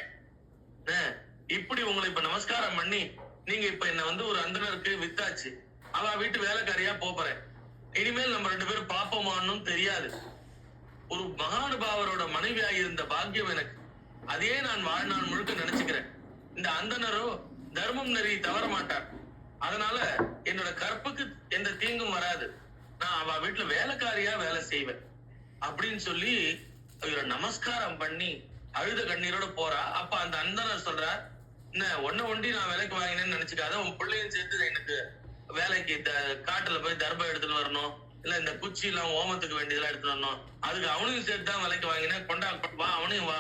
இப்படி உங்களை இப்ப நமஸ்காரம் பண்ணி நீங்க இப்ப என்ன ஒரு அந்தனருக்கு வித்தாச்சு, அவ வீட்டு வேலைக்காரியா போறேன். இனிமேல் நம்ம 2 பேரும் பாப்போமான்னு தெரியாது. ஒரு மகானுபாவரோட மனைவியா இருந்த பாக்கியம் எனக்கு. அதே நான் வாழ்நாள் முழுக்க நினைச்சுக்கிறேன். இந்த அந்தனரோ தர்மம் நெறி தவற மாட்டார். அதனால என்னோட கற்புக்கு எந்த தீங்கும் வராது. நான் அவ வீட்டுல வேலைக்காரியா வேலை செய்வேன் அப்படின்னு சொல்லி இவரை நமஸ்காரம் பண்ணி அழுத கண்ணீரோட போறா. அப்ப அந்த அந்தனர் சொல்றார், என்ன ஒண்டி நான் வேலைக்கு வாங்கினேன்னு நினைச்சுக்காத, உன் பிள்ளையும் சேர்த்து எனக்கு வேலைக்கு காட்டுல போய் தர்பம் எடுத்துட்டு வரணும், இல்ல இந்த குச்சி எல்லாம் ஓமத்துக்கு வேண்டியதெல்லாம் எடுத்துட்டு வரணும், அதுக்கு அவனையும் சேர்த்து தான் வேலைக்கு வாங்கினேன், கொண்டா வா அவனையும் வா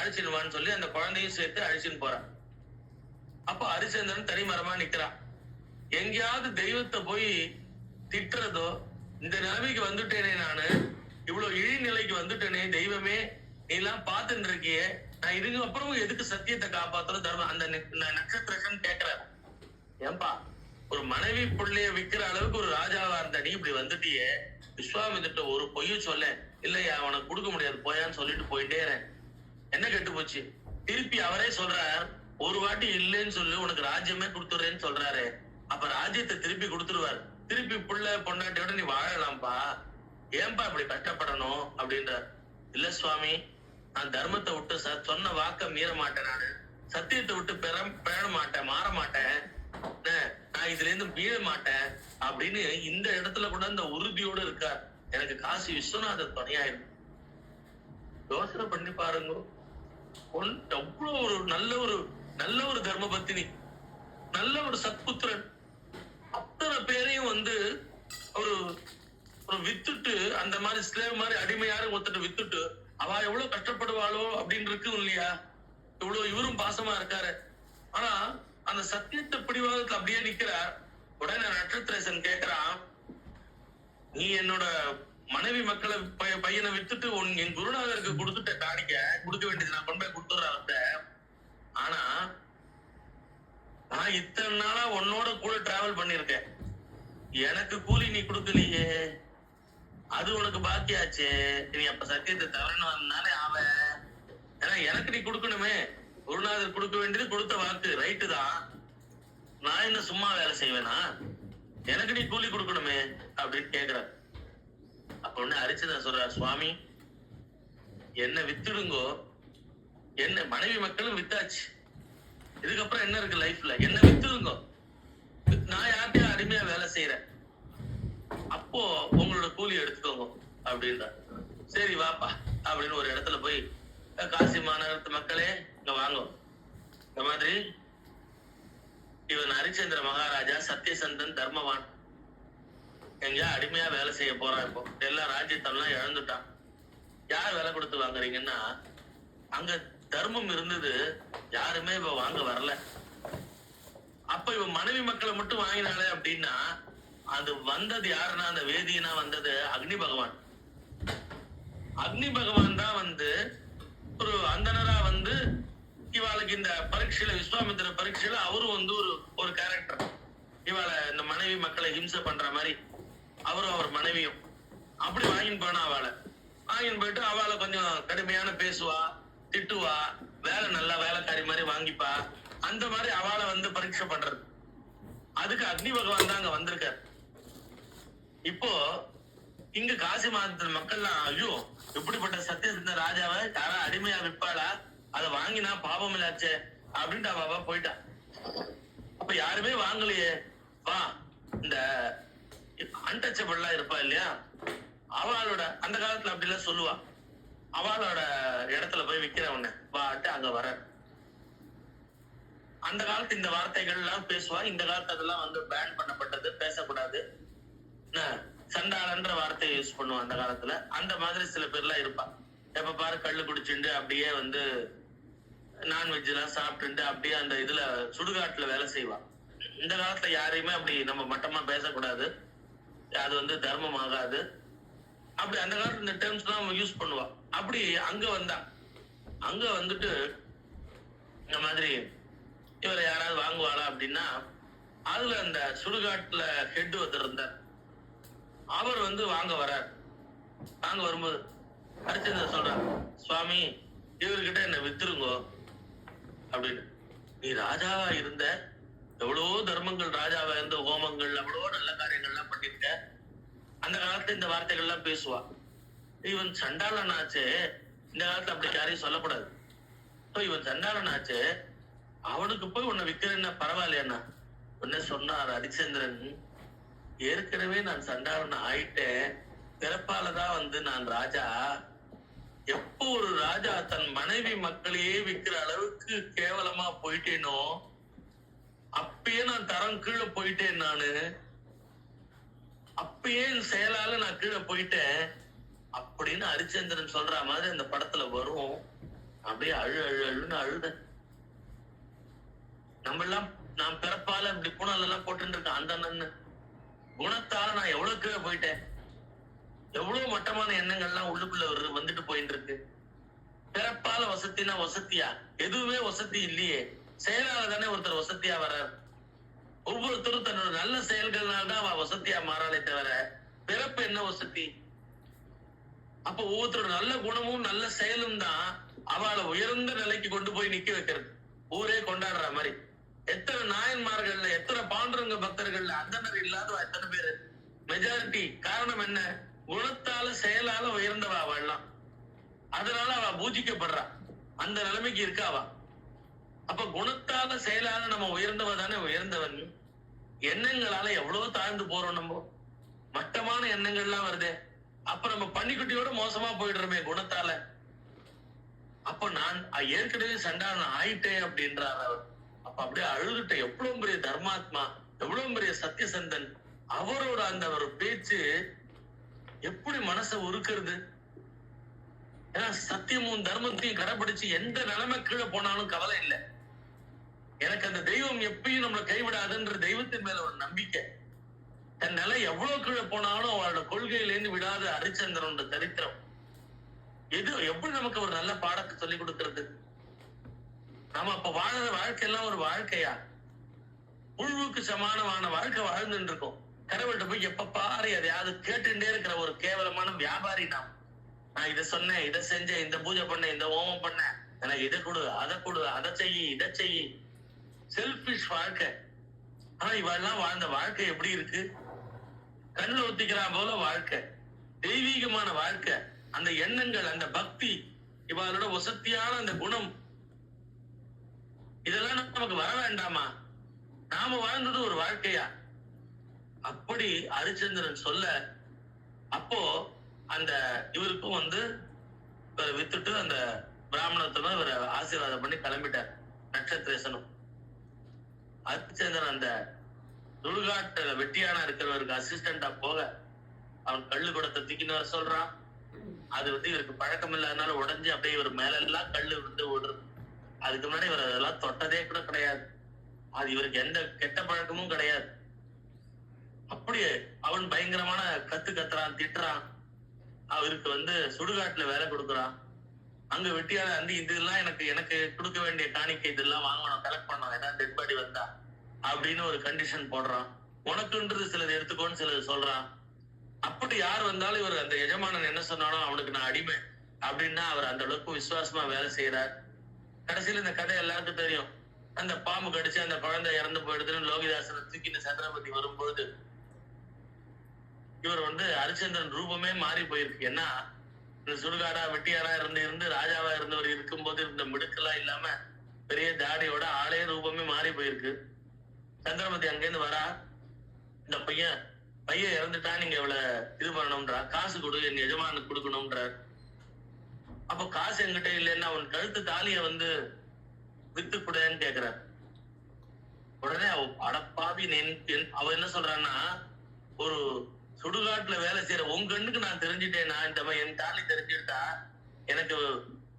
அழிச்சுன்னு வான்னு சொல்லி அந்த குழந்தையும் சேர்த்து அழிச்சுன்னு போறான். அப்ப ஹரிச்சந்திரன் தனிமரமா நிக்கிறான். எங்கேயாவது தெய்வத்தை போய் திட்டுறதோ, இந்த நிலைமைக்கு வந்துட்டேனே, நானு இவ்வளவு இழிநிலைக்கு வந்துட்டேனே, தெய்வமே நீ எல்லாம் பாத்துட்டு இருக்கியே, நான் இதுக்கு அப்புறமும் எதுக்கு சத்தியத்தை காப்பாத்துறோம் தர்மம் அந்த நட்சத்திரன் கேக்குறாரு. ஏன்பா ஒரு மனைவி பிள்ளைய விக்கிற அளவுக்கு ஒரு ராஜாவா இருந்த நீ இப்படி வந்துட்டியே, விஸ்வாமித்திர ஒரு பொய்ய சொல்ல இல்லையா அவனுக்கு கொடுக்க முடியாது போயான்னு சொல்லிட்டு போயிட்டே என்ன கெட்டு போச்சு. திருப்பி அவரே சொல்றார், ஒரு வாட்டி இல்லைன்னு சொல்லி உனக்கு ராஜ்யமே கொடுத்துறேன்னு சொல்றாரு. அப்ப ராஜ்யத்தை திருப்பி கொடுத்துருவாரு. திருப்பி புள்ள பொண்டாட்டியோட நீ வாழலாம்பா, ஏன்பா இப்படி கஷ்டப்படணும் அப்படின்ற. இல்ல சுவாமி, நான் தர்மத்தை விட்டு சொன்ன வாக்க மீற மாட்டேன், நானு சத்தியத்தை விட்டு பெற மாட்டேன், மாற மாட்டேன், நான் இதுல இருந்து மீற மாட்டேன் அப்படின்னு இந்த இடத்துல கூட அந்த உறுதியோட இருக்கார். எனக்கு காசி விஸ்வநாதர் துணையாயிரும். யோசனை பண்ணி பாருங்க, அவ்வளவு ஒரு நல்ல ஒரு தர்ம பத்தினி, நல்ல ஒரு சத்புத்திரன், அத்தனை பேரையும் ஒரு ஒரு வித்துட்டு அந்த மாதிரி ஸ்லேவ் மாதிரி அடிமையாரும் ஒருத்தட்டு வித்துட்டு அவ எவ்வளவு கஷ்டப்படுவாளோ அப்படின்னு இருக்கு இல்லையா. இவ்வளவு இவரும் பாசமா இருக்காரு. ஆனா அந்த சத்தியத்தை பிடிவாதத்துல அப்படியே நிக்கிறார். உடனே நட்சத்திரேசன் கேக்குறான், நீ என்னோட மனைவி மக்களை பையனை வித்துட்டு என் குருநாதருக்கு கொடுத்துட்ட, காணிக்க கொடுக்க வேண்டியது நான் கொண்டு போய் கொடுத்துட்றேன். ஆனா நான் இத்தனை நாளா உன்னோட கூட டிராவல் பண்ணிருக்கேன், எனக்கு கூலி நீ கொடுக்கலையே, அது உனக்கு பாக்கியாச்சு. நீ அப்ப சத்தியத்தை தவறனாலே அவன், ஏன்னா எனக்கு நீ கொடுக்கணுமே, குருநாதர் கொடுக்க வேண்டியது கொடுத்த வாக்கு ரைட்டு தான், நான் என்ன சும்மா வேலை செய்வேனா, எனக்கு நீ கூலி கொடுக்கணுமே அப்படின்னு கேக்குற. அப்ப ஒண்ணு ஹரிச்சந்திரன் சொல்றார், சுவாமி என்ன வித்துடுங்கோ, என்ன மனைவி மக்களும் வித்தாச்சு, இதுக்கப்புறம் என்ன இருக்கு லைஃப்ல, என்ன வித்துடுங்கோ, நான் யார்கிட்டயும் அடிமையா வேலை செய்யறேன், அப்போ உங்களோட கூலி எடுத்துக்கோங்க அப்படின்ற. சரி வாப்பா அப்படின்னு ஒரு இடத்துல போய், காசி மாநகரத்து மக்களே இங்க வாங்க, இந்த மாதிரி இவன் ஹரிச்சந்திர மகாராஜா சத்தியசந்தன் தர்மவான் எங்க அடிமையா வேலை செய்ய போறான். இப்போ எல்லா ராஜ்யத்தெல்லாம் இழந்துட்டான். யார் வேலை கொடுத்து வாங்குறீங்கன்னா, அங்க தர்மம் இருந்தது, யாருமே இப்ப வாங்க வரல. அப்ப இவன் மனைவி மக்களை மட்டும் வாங்கினாலே அப்படின்னா, அது வந்தது யாருன்னா, அந்த வேதியனா வந்தது அக்னி பகவான். அக்னி பகவான் தான் ஒரு அந்தனரா இவாளுக்கு இந்த பரீட்சையில, விஸ்வாமித்திர பரீட்சையில அவரும் ஒரு கேரக்டர், இவாளை இந்த மனைவி மக்களை ஹிம்சை பண்ற மாதிரி அவரும் அவர் மனைவியும் அப்படி வாங்கின்னு போனா, அவளை வாங்கின்னு போயிட்டு அவளை கொஞ்சம் கடுமையான பேசுவா, திட்டுவா, வேலை நல்லா வேலைக்காரி மாதிரி வாங்கிப்பா, அந்த மாதிரி அவளை பரீட்சை பண்றது. அதுக்கு அக்னி பகவான் தான் அங்க வந்திருக்காரு. இப்போ இங்க காசி மாதத்துல மக்கள்லாம், ஐயோ இப்படிப்பட்ட சத்தியசிந்த ராஜாவை யாரா அடிமையா விற்பாளா, அதை வாங்கினா பாவம் இல்லாச்சே அப்படின்ட்டு அவ போயிட்டா. அப்ப யாருமே வாங்கலையே, வா இந்த அன்டச்சபிள்லாம் இருப்பா இல்லையா, அவளோட அந்த காலத்துல அப்படி எல்லாம் சொல்லுவா, அவளோட இடத்துல போய் விக்கிறவன வாட்டு அங்க வர. அந்த காலத்து இந்த வார்த்தைகள் எல்லாம் பேசுவா. இந்த காலத்து அதெல்லாம் பேன் பண்ணப்பட்டது, பேசக்கூடாது, சண்டாளன்ற வார்த்தையை யூஸ் பண்ணுவான் அந்த காலத்துல. அந்த மாதிரி சில பேர்லாம் இருப்பா. எப்ப பாரு கள்ளு குடிச்சுட்டு அப்படியே வந்து நான்வெஜ் எல்லாம் சாப்பிட்டு அப்படியே அந்த இதுல சுடுகாட்டுல வேலை செய்வா. இந்த காலத்துல யாரையுமே அப்படி நம்ம மட்டமா பேசக்கூடாது, அது வந்து தர்மம் ஆகாது. அப்படி அந்த காலத்துல இந்த டேர்ம்ஸ் எல்லாம் யூஸ் பண்ணுவா. அப்படி அங்க வந்தா, அங்க வந்துட்டு இந்த மாதிரி இவரை யாராவது வாங்குவாளா அப்படின்னா, அதுல அந்த சுடுகாட்டுல ஹெட் ஒருத்தர் இருந்தார். அவர் வந்து வாங்க வர்றார். வாங்க வரும்போது ஹரிச்சந்திரன் சொல்றார், சுவாமி இவர்கிட்ட என்ன வித்துருங்கோ அப்படின்னு. நீ ராஜாவா இருந்த, எவ்வளவோ தர்மங்கள் ராஜாவா இருந்த, ஹோமங்கள் எவ்வளவோ நல்ல காரியங்கள்லாம் பண்ணிருக்க. அந்த காலத்துல இந்த வார்த்தைகள்லாம் பேசுவா. இவன் சண்டாளன் ஆச்சு, இந்த காலத்துல அப்படி யாரையும் சொல்லக்கூடாது. இவன் சண்டாளன் ஆச்சு, அவனுக்கு போய் உன்னை விக்கிறேன்னா பரவாயில்லையா? உன்ன சொன்னார் ஹரிச்சந்திரன், ஏற்கனவே நான் சண்டாளன் ஆயிட்டேன், பிறப்பாலதான் வந்து நான் ராஜா. எப்போ ஒரு ராஜா தன் மனைவி மக்களையே விற்கிற அளவுக்கு கேவலமா போயிட்டேனோ, அப்பயே நான் தரம் கீழே போயிட்டேன். நானு அப்பயே செயலால நான் கீழே போயிட்டேன் அப்படின்னு ஹரிச்சந்திரன் சொல்ற மாதிரி அந்த படத்துல வரும். அப்படியே அழுன்னு அழுத. நம்ம எல்லாம் நான் பிறப்பால இப்படி புனல் எல்லாம் போட்டு இருக்கேன். அந்த நன்னு குணத்தால நான் எவ்வளவு கீழே போயிட்டேன், எவ்வளவு மட்டமான எண்ணங்கள்லாம் உள்ளுக்குள்ள வந்துட்டு போயிட்டு இருக்கு. பிறப்பால வசத்தினா வசதியா? எதுவுமே வசதி இல்லையே. செயலால தானே ஒருத்தர் வசதியா வர்றார். ஒவ்வொருத்தரும் தன்னோட நல்ல செயல்கள்னால்தான் அவ வசதியா மாறாளே தவிர பிறப்பு என்ன வசதி? அப்ப ஒவ்வொருத்தரோட நல்ல குணமும் நல்ல செயலும் தான் அவளை உயர்ந்த நிலைக்கு கொண்டு போய் நிக்க வைக்கிறது. ஊரே கொண்டாடுற மாதிரி. எத்தனை நாயன்மார்கள்ல, எத்தனை பாண்டுரங்க பக்தர்கள்ல அந்தனர் இல்லாத எத்தனை பேரு? மெஜாரிட்டி. காரணம் என்ன? குணத்தால செயலால உயர்ந்தவா அவள்லாம். அதனால அவ பூஜிக்கப்படுறா. அந்த நிலைமைக்கு இருக்கா அவ. அப்ப குணத்தால செயலால நம்ம உயர்ந்தவ தானே உயர்ந்தவன். எண்ணங்களால எவ்வளவு தாழ்ந்து போறோம் நம்ம. மட்டமான எண்ணங்கள்லாம் வருதே. அப்ப நம்ம பன்னிக்குட்டியோட மோசமா போயிடுறோமே குணத்தால. அப்ப நான் ஏற்கனவே சண்டாளன் ஆயிட்டேன் அப்படின்றார் அவர். அப்ப அப்படியே அழுதுட்ட. எவ்வளவு பெரிய தர்மாத்மா, எவ்வளவு பெரிய சத்தியசந்தன். அவரோட அந்த ஒரு பேச்சு எப்படி மனசை உருக்குறது. ஏன்னா சத்தியமும் தர்மத்தையும் கடைபிடிச்சு எந்த நிலைமை கீழே போனாலும் கவலை இல்லை. எனக்கு அந்த தெய்வம் எப்பயும் நம்மளை கைவிடாதுன்ற தெய்வத்தின் மேல ஒரு நம்பிக்கை. தன் நிலை எவ்வளவு கீழே போனாலும் அவளோட கொள்கையிலேருந்து விடாத ஹரிச்சந்திரனோட சரித்திரம் எது எப்படி நமக்கு ஒரு நல்ல பாடத்தை சொல்லி கொடுக்கிறது. நாம அப்ப வாழற வாழ்க்கை எல்லாம் ஒரு வாழ்க்கையா? புழுவுக்கு சமானமான வாழ்க்கை வாழ்ந்துட்டு இருக்கோம். கடவுள்கிட்ட போய் எப்ப பாரு எதையாவது கேட்டுட்டே இருக்கிற ஒரு கேவலமான வியாபாரி நாம். நான் இதை சொன்னேன், இதை செஞ்சேன், இந்த பூஜை பண்ணேன், இந்த ஹோமம் பண்ணேன், எனக்கு இதை கொடு, அதை செய்யி, இதை செய்யி. செல்பிஷ் வாழ்க்கை. ஆனா இவெல்லாம் வாழ்ந்த வாழ்க்கை எப்படி இருக்கு? கண்ணில் ஒத்திக்கிறா போல வாழ்க்கை. தெய்வீகமான வாழ்க்கை. அந்த எண்ணங்கள், அந்த பக்தி, இவளோட வசதியான அந்த குணம், இதெல்லாம் நமக்கு வர வேண்டாமா? நாம வாழ்ந்தது ஒரு வாழ்க்கையா? அப்படி ஹரிச்சந்திரன் சொல்ல, அப்போ அந்த இவருக்கும் வந்து வித்துட்டு அந்த பிராமணத்துக்கும் இவரை ஆசீர்வாதம் பண்ணி கிளம்பிட்டார் நட்சத்திரேசனும். ஹரிச்சந்திரன் அந்த சுடுகாட்டுல வெட்டியானா இருக்கிறவருக்கு அசிஸ்டண்டா போக, அவன் கல்லு குடத்தை தூக்கின்னு வர சொல்றான். அது வந்து இவருக்கு பழக்கம் இல்லாதனால உடஞ்சி அப்படியே இவர் மேல எல்லாம் கல்லு வந்து ஓடுறது. அதுக்கு முன்னாடி இவர் அதெல்லாம் தொட்டதே கூட கிடையாது. அது இவருக்கு எந்த கெட்ட பழக்கமும் கிடையாது. அப்படியே அவன் பயங்கரமான கத்துறான், திட்டுறான். அவருக்கு வந்து சுடுகாட்டுல வேலை கொடுக்குறான். அங்க வெட்டியால வந்து இதெல்லாம் எனக்கு கொடுக்க வேண்டிய காணிக்கை இதெல்லாம் வாங்கணும், கலெக்ட் பண்ணணும், ஏதாவது டெட் பாடி வந்தா அப்படின்னு ஒரு கண்டிஷன் போடுறான். உனக்குன்றது சிலது எடுத்துக்கோன்னு சிலது சொல்றான். அப்படி யார் வந்தாலும் இவர் அந்த எஜமானன் என்ன சொன்னாலும் அவனுக்கு நான் அடிமை அப்படின்னா அவர் அந்த அளவுக்கு விசுவாசமா வேலை செய்யறார். கடைசியில இந்த கதை எல்லாருக்கும் தெரியும். அந்த பாம்பு கடிச்சு அந்த குழந்தை இறந்து போயிடுதுன்னு லோகிதாசனை தூக்கின்னு சந்திரபதி வரும்பொழுது இவர் வந்து ஹரிச்சந்திரன் ரூபமே மாறி போயிருக்கு. ஏன்னா இந்த சுடுகாடா வெட்டியாரா இருந்து ராஜாவா இருந்தவர் இருக்கும்போது இருந்த மிடுக்கெல்லாம் இல்லாம பெரிய தாடியோட ஆளே ரூபமே மாறி போயிருக்கு. சந்திரபதி அங்கேருந்து வரா. இந்த பையன் இறந்துட்டா, நீங்க இவ்வளவு இது பண்ணணும்ன்றா, காசு கொடு, என் எஜமானுக்கு கொடுக்கணும்ன்றார். அப்ப காசு என்கிட்ட இல்லைன்னா அவன் கழுத்து தாலிய வந்து வித்து கூடன்னு கேக்குறார். உடனே அடப்பாவி அவ என்ன சொல்றான்னா, ஒரு சுடுகாட்டுல வேலை செய்யற உங்க கண்ணுக்கு நான் தெரிஞ்சுட்டேன்னா, இந்த என் தாலி தெரிஞ்சுட்டா எனக்கு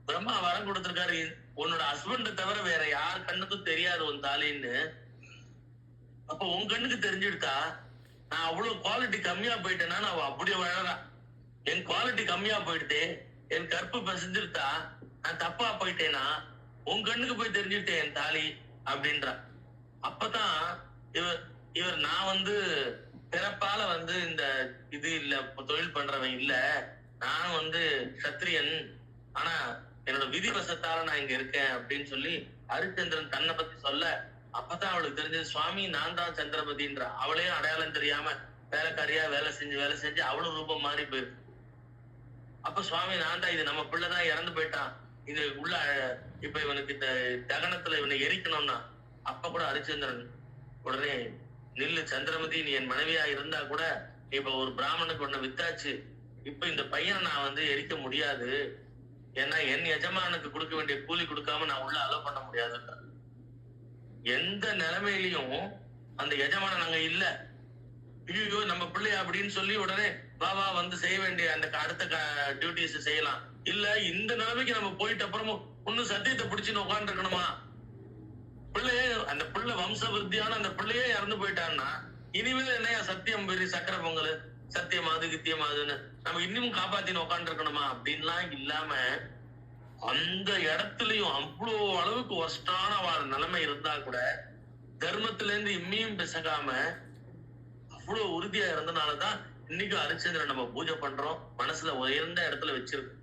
பிரம்மா வரம் கொடுத்திருக்காரு, உன்னோட ஹஸ்பண்ட தவிர வேற யார் கண்ணுக்கும் தெரியாது உன் தாலின்னு. அப்ப உன் கண்ணுக்கு தெரிஞ்சுடுத்தா நான் அவ்வளவு குவாலிட்டி கம்மியா போயிட்டேன்னா நான் அப்படியே வாழறா. என் குவாலிட்டி கம்மியா போயிட்டு என் கற்பு பசிஞ்சிருத்தா நான் தப்பா போயிட்டேனா உன் கண்ணுக்கு போய் தெரிஞ்சுட்டேன் என் தாலி அப்படின்றா. அப்பதான் இவர் நான் பிறப்பால இந்த இது இல்ல, தொழில் பண்றவன் இல்ல, நானும் சத்திரியன், ஆனா என்னோட விதிவசத்தால நான் இங்க இருக்கேன் அப்படின்னு சொல்லி ஹரிச்சந்திரன் தன்னை பத்தி சொல்ல, அப்பதான் அவளுக்கு தெரிஞ்சது சுவாமி நான் தான் சந்திரபதின்ற. அவளையும் அடையாளம் தெரியாம வேலைக்காரியா வேலை செஞ்சு அவளும் ரூபம் மாறி போயிருக்கு. அப்ப சுவாமி நான் தான், இது நம்ம பிள்ளைதான் இறந்து போயிட்டான், இது உள்ள இப்ப இவனுக்கு இந்த தகனத்துல இவனை எரிக்கணும்னா, அப்ப கூட ஹரிச்சந்திரன் உடனே நில்லு சந்திரமதி, நீ என் மனைவியா இருந்தா கூட இப்ப ஒரு பிராமணுக்கு ஒண்ணு வித்தாச்சு, இப்ப இந்த பையனை நான் எரிக்க முடியாது, ஏன்னா என் எஜமானுக்கு கொடுக்க வேண்டிய கூலி கொடுக்காம நான் உள்ள அலோ பண்ண முடியாது. எந்த நிலைமையிலையும் அந்த எஜமான நாங்க இல்ல, ஐயோ நம்ம பிள்ளையா அப்படின்னு சொல்லி உடனே வா செய்ய வேண்டிய அந்த அடுத்த டியூட்டிஸ் செய்யலாம். இல்ல இந்த நிலைமைக்கு நம்ம போயிட்டு அப்புறமும் ஒன்னும் சத்தியத்தை பிடிச்சுன்னு உட்காந்து இருக்கணுமா? பிள்ளையே அந்த பிள்ளை வம்ச விருத்தியான அந்த பிள்ளையே இறந்து போயிட்டான்னா இனிமேல் என்னையா சத்தியம் பெரிய சக்கரை பொங்கல் சத்தியமாது கித்தியமாதுன்னு நம்ம இன்னும் காப்பாத்தின்னு உட்காந்து இருக்கணுமா அப்படின்லாம் இல்லாம, அந்த இடத்துலயும் அவ்வளோ அளவுக்கு ஒஸ்டான நிலைமை இருந்தா கூட தர்மத்துல இருந்து இம்மியும் பிசகாம அவ்வளவு உறுதியா இருந்தனாலதான் இன்னைக்கும் ஹரிச்சந்திரன் நம்ம பூஜை பண்றோம், மனசுல உயர்ந்த இடத்துல வச்சிருக்கு.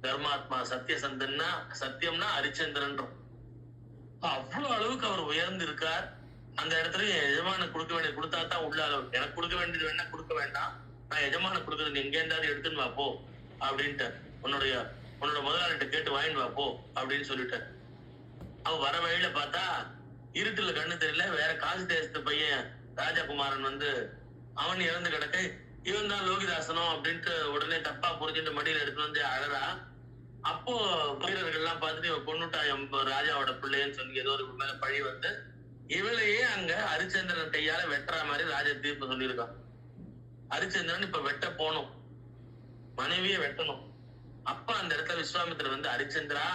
தர்மாத்மா சத்தியசந்தன்னா சத்தியம்னா ஹரிச்சந்திரன்றோம். அவ்வளவு அளவுக்கு அவர் உயர்ந்து இருக்கார். அந்த இடத்துல எஜமான கொடுக்க வேண்டியது கொடுத்தா தான் உள்ள அளவு. எனக்கு கொடுக்க வேண்டியது வேணா கொடுக்க வேண்டாம், நான் எஜமான கொடுக்கறது எங்க இருந்தாலும் எடுத்துன்னு வா போ அப்படின்ட்டு, உன்னோட முதலாளிட்ட கேட்டு வாங்கிட்டு வா போ அப்படின்னு சொல்லிட்டார். அவ வர வழியில பார்த்தா இருட்டுல கண்ணு தெரியல, வேற காசி தேசத்து பையன் ராஜகுமாரன் அவன் இறந்து கிடக்க, இவன் தான் லோகிதாசனம் அப்படின்ட்டு உடனே தப்பா புரிஞ்சுட்டு மடியில எடுத்து அழறா. அப்போ வீரர்கள் எல்லாம் பார்த்துட்டு இவன் கொன்னுட்டா ராஜாவோட பிள்ளைன்னு சொல்லி ஏதோ ஒரு மேல பழி இவளையே அங்க ஹரிச்சந்திரன் கையால வெட்டுற மாதிரி ராஜா தீர்ப்பு சொல்லியிருக்கான். ஹரிச்சந்திரன் இப்ப வெட்ட போனோம், மனைவியே வெட்டணும். அப்ப அந்த இடத்துல விஸ்வாமித்திரர் ஹரிச்சந்திரா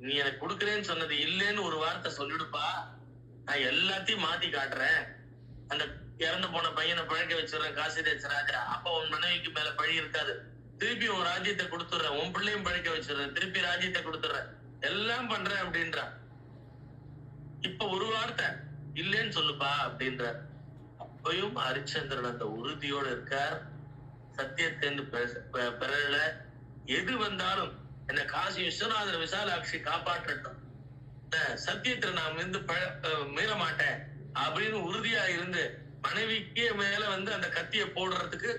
நீ எனக்கு கொடுக்குறேன்னு சொன்னது இல்லைன்னு ஒரு வார்த்தை சொல்லிடுப்பா, நான் எல்லாத்தையும் மாத்தி காட்டுறேன், அந்த இறந்து போன பையனை பழக்க வச்சிடுறேன் காசி தேச ராஜா, அப்ப உன் மனைவிக்கு மேல பழி இருக்காது, திருப்பி உன் ராஜ்யத்தை கொடுத்துடுறேன், உன் பிள்ளையும் பழக்க வச்சிடுறேன், திருப்பி ராஜ்யத்தை கொடுத்துடுறேன், எல்லாம் பண்றேன் அப்படின்றா. இப்ப ஒரு வார்த்தை இல்லைன்னு சொல்லுப்பா அப்படின்ற. அப்பயும் ஹரிச்சந்திரன் அந்த உறுதியோட இருக்கார், சத்தியத்தை பெறல, எது வந்தாலும் என்ன காசி விஸ்வநாதர் விசாலாட்சி காப்பாற்றட்டும், சத்தியத்தை நான் மீற மாட்டேன் அப்படின்னு உறுதியா இருந்து மனைவிக்கே மேல அந்த கத்திய போடுறதுக்கு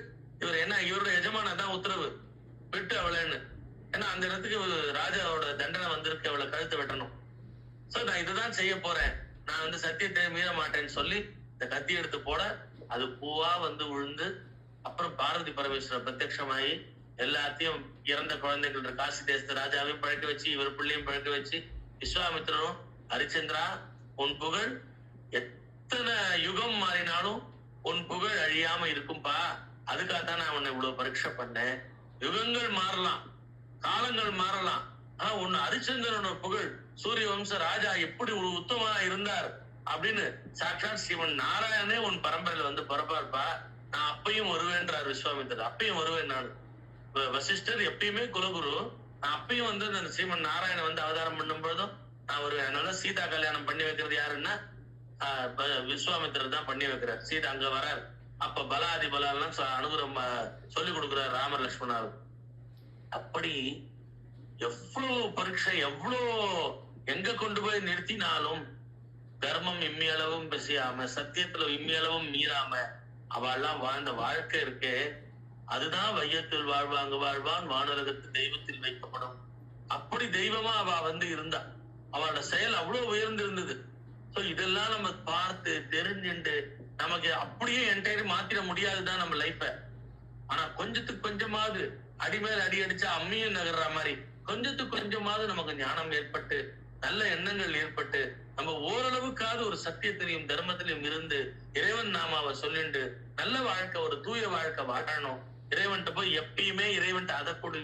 இவர் என்ன இவரோட எஜமான தான் உத்தரவு விட்டு அவளைன்னு, ஏன்னா அந்த இடத்துக்கு ராஜாவோட தண்டனை வந்திருக்கு, அவளை கழுத்தை வெட்டணும். சோ நான் இதுதான் செய்ய போறேன், நான் சத்தியத்தை மீற மாட்டேன்னு சொல்லி இந்த கத்தி எடுத்து போட அது பூவா விழுந்து, அப்புறம் பார்வதி பரமேஸ்வரர் பிரத்யட்சமாயி எல்லாத்தையும் இறந்த குழந்தைகள் காசி தேச ராஜாவையும் பழக்க வச்சு இவர் பிள்ளையும் பழக்க வச்சு விஸ்வாமித்திரனும் ஹரிச்சந்திரா உன் புகழ் எத்தனை யுகம் மாறினாலும் உன் புகழ் அழியாம இருக்கும்பா, அதுக்காகத்தான் நான் உன்னை இவ்வளவு பரீட்சை பண்ணேன். யுகங்கள் மாறலாம், காலங்கள் மாறலாம், ஆனா உன் ஹரிச்சந்திரனோட புகழ் சூரிய வம்ச ராஜா எப்படி ஒரு உத்தமனா இருந்தார் அப்படின்னு சாட்சாத் ஸ்ரீமன் நாராயணனே உன் பரம்பரையில பிறப்பார்ப்பா, நான் அப்பயும் வருவேன்றார் விஸ்வாமித்திரர். அப்பயும் வருவேன் நான், வசிஷ்டர் எப்பயுமே குலகுரு, நான் அப்பயும் அந்த ஸ்ரீமன் நாராயணன் அவதாரம் பண்ணும் பொழுதும் நான் வருவேன். அதனால சீதா கல்யாணம் பண்ணி வைக்கிறது யாருன்னா விஸ்வாமித்திரர் தான் பண்ணி வைக்கிறார். சீதா அங்க வரார், அப்ப பலாதி பலாலாம் அனுகிரம் சொல்லி கொடுக்கிறார் ராமர் லட்சுமணாவும். அப்படி எவ்வளவு பரீட்சை எவ்வளோ எங்க கொண்டு போய் நிறுத்தினாலும் தர்மம் இம்மியளவும் பேசியாம சத்தியத்துல இம்மியளவும் மீறாம அவெல்லாம் வாழ்ந்த வாழ்க்கை இருக்கே, அதுதான் வையத்தில் வாழ்வாங்க வாழ்வான் வானுலகத்து தெய்வத்தில் வைக்கப்படும். அப்படி தெய்வமா அவ இருந்தா, அவளோட செயல் அவ்வளவு உயர்ந்து இருந்தது. சோ இதெல்லாம் நம்ம பார்த்து தெரிஞ்சுட்டு நமக்கு அப்படியே என்டையர் மாத்திர முடியாதுதான் நம்ம லைஃப. ஆனா கொஞ்சத்துக்கு கொஞ்சமாவது அடிமேல் அடி அடிச்சா அம்மியும் நகர்ற மாதிரி கொஞ்சத்துக்கு கொஞ்சமாவது நமக்கு ஞானம் ஏற்பட்டு நல்ல எண்ணங்கள் ஏற்பட்டு நம்ம ஓரளவுக்காவது ஒரு சத்தியத்திலையும் தர்மத்திலையும் இருந்து இறைவன் நாமாவை சொல்லிண்டு நல்ல வாழ்க்கை ஒரு தூய வாழ்க்கை வாழணும். இறைவன்கிட்ட போய் எப்பயுமே இறைவன்கிட்ட அதை கொடு,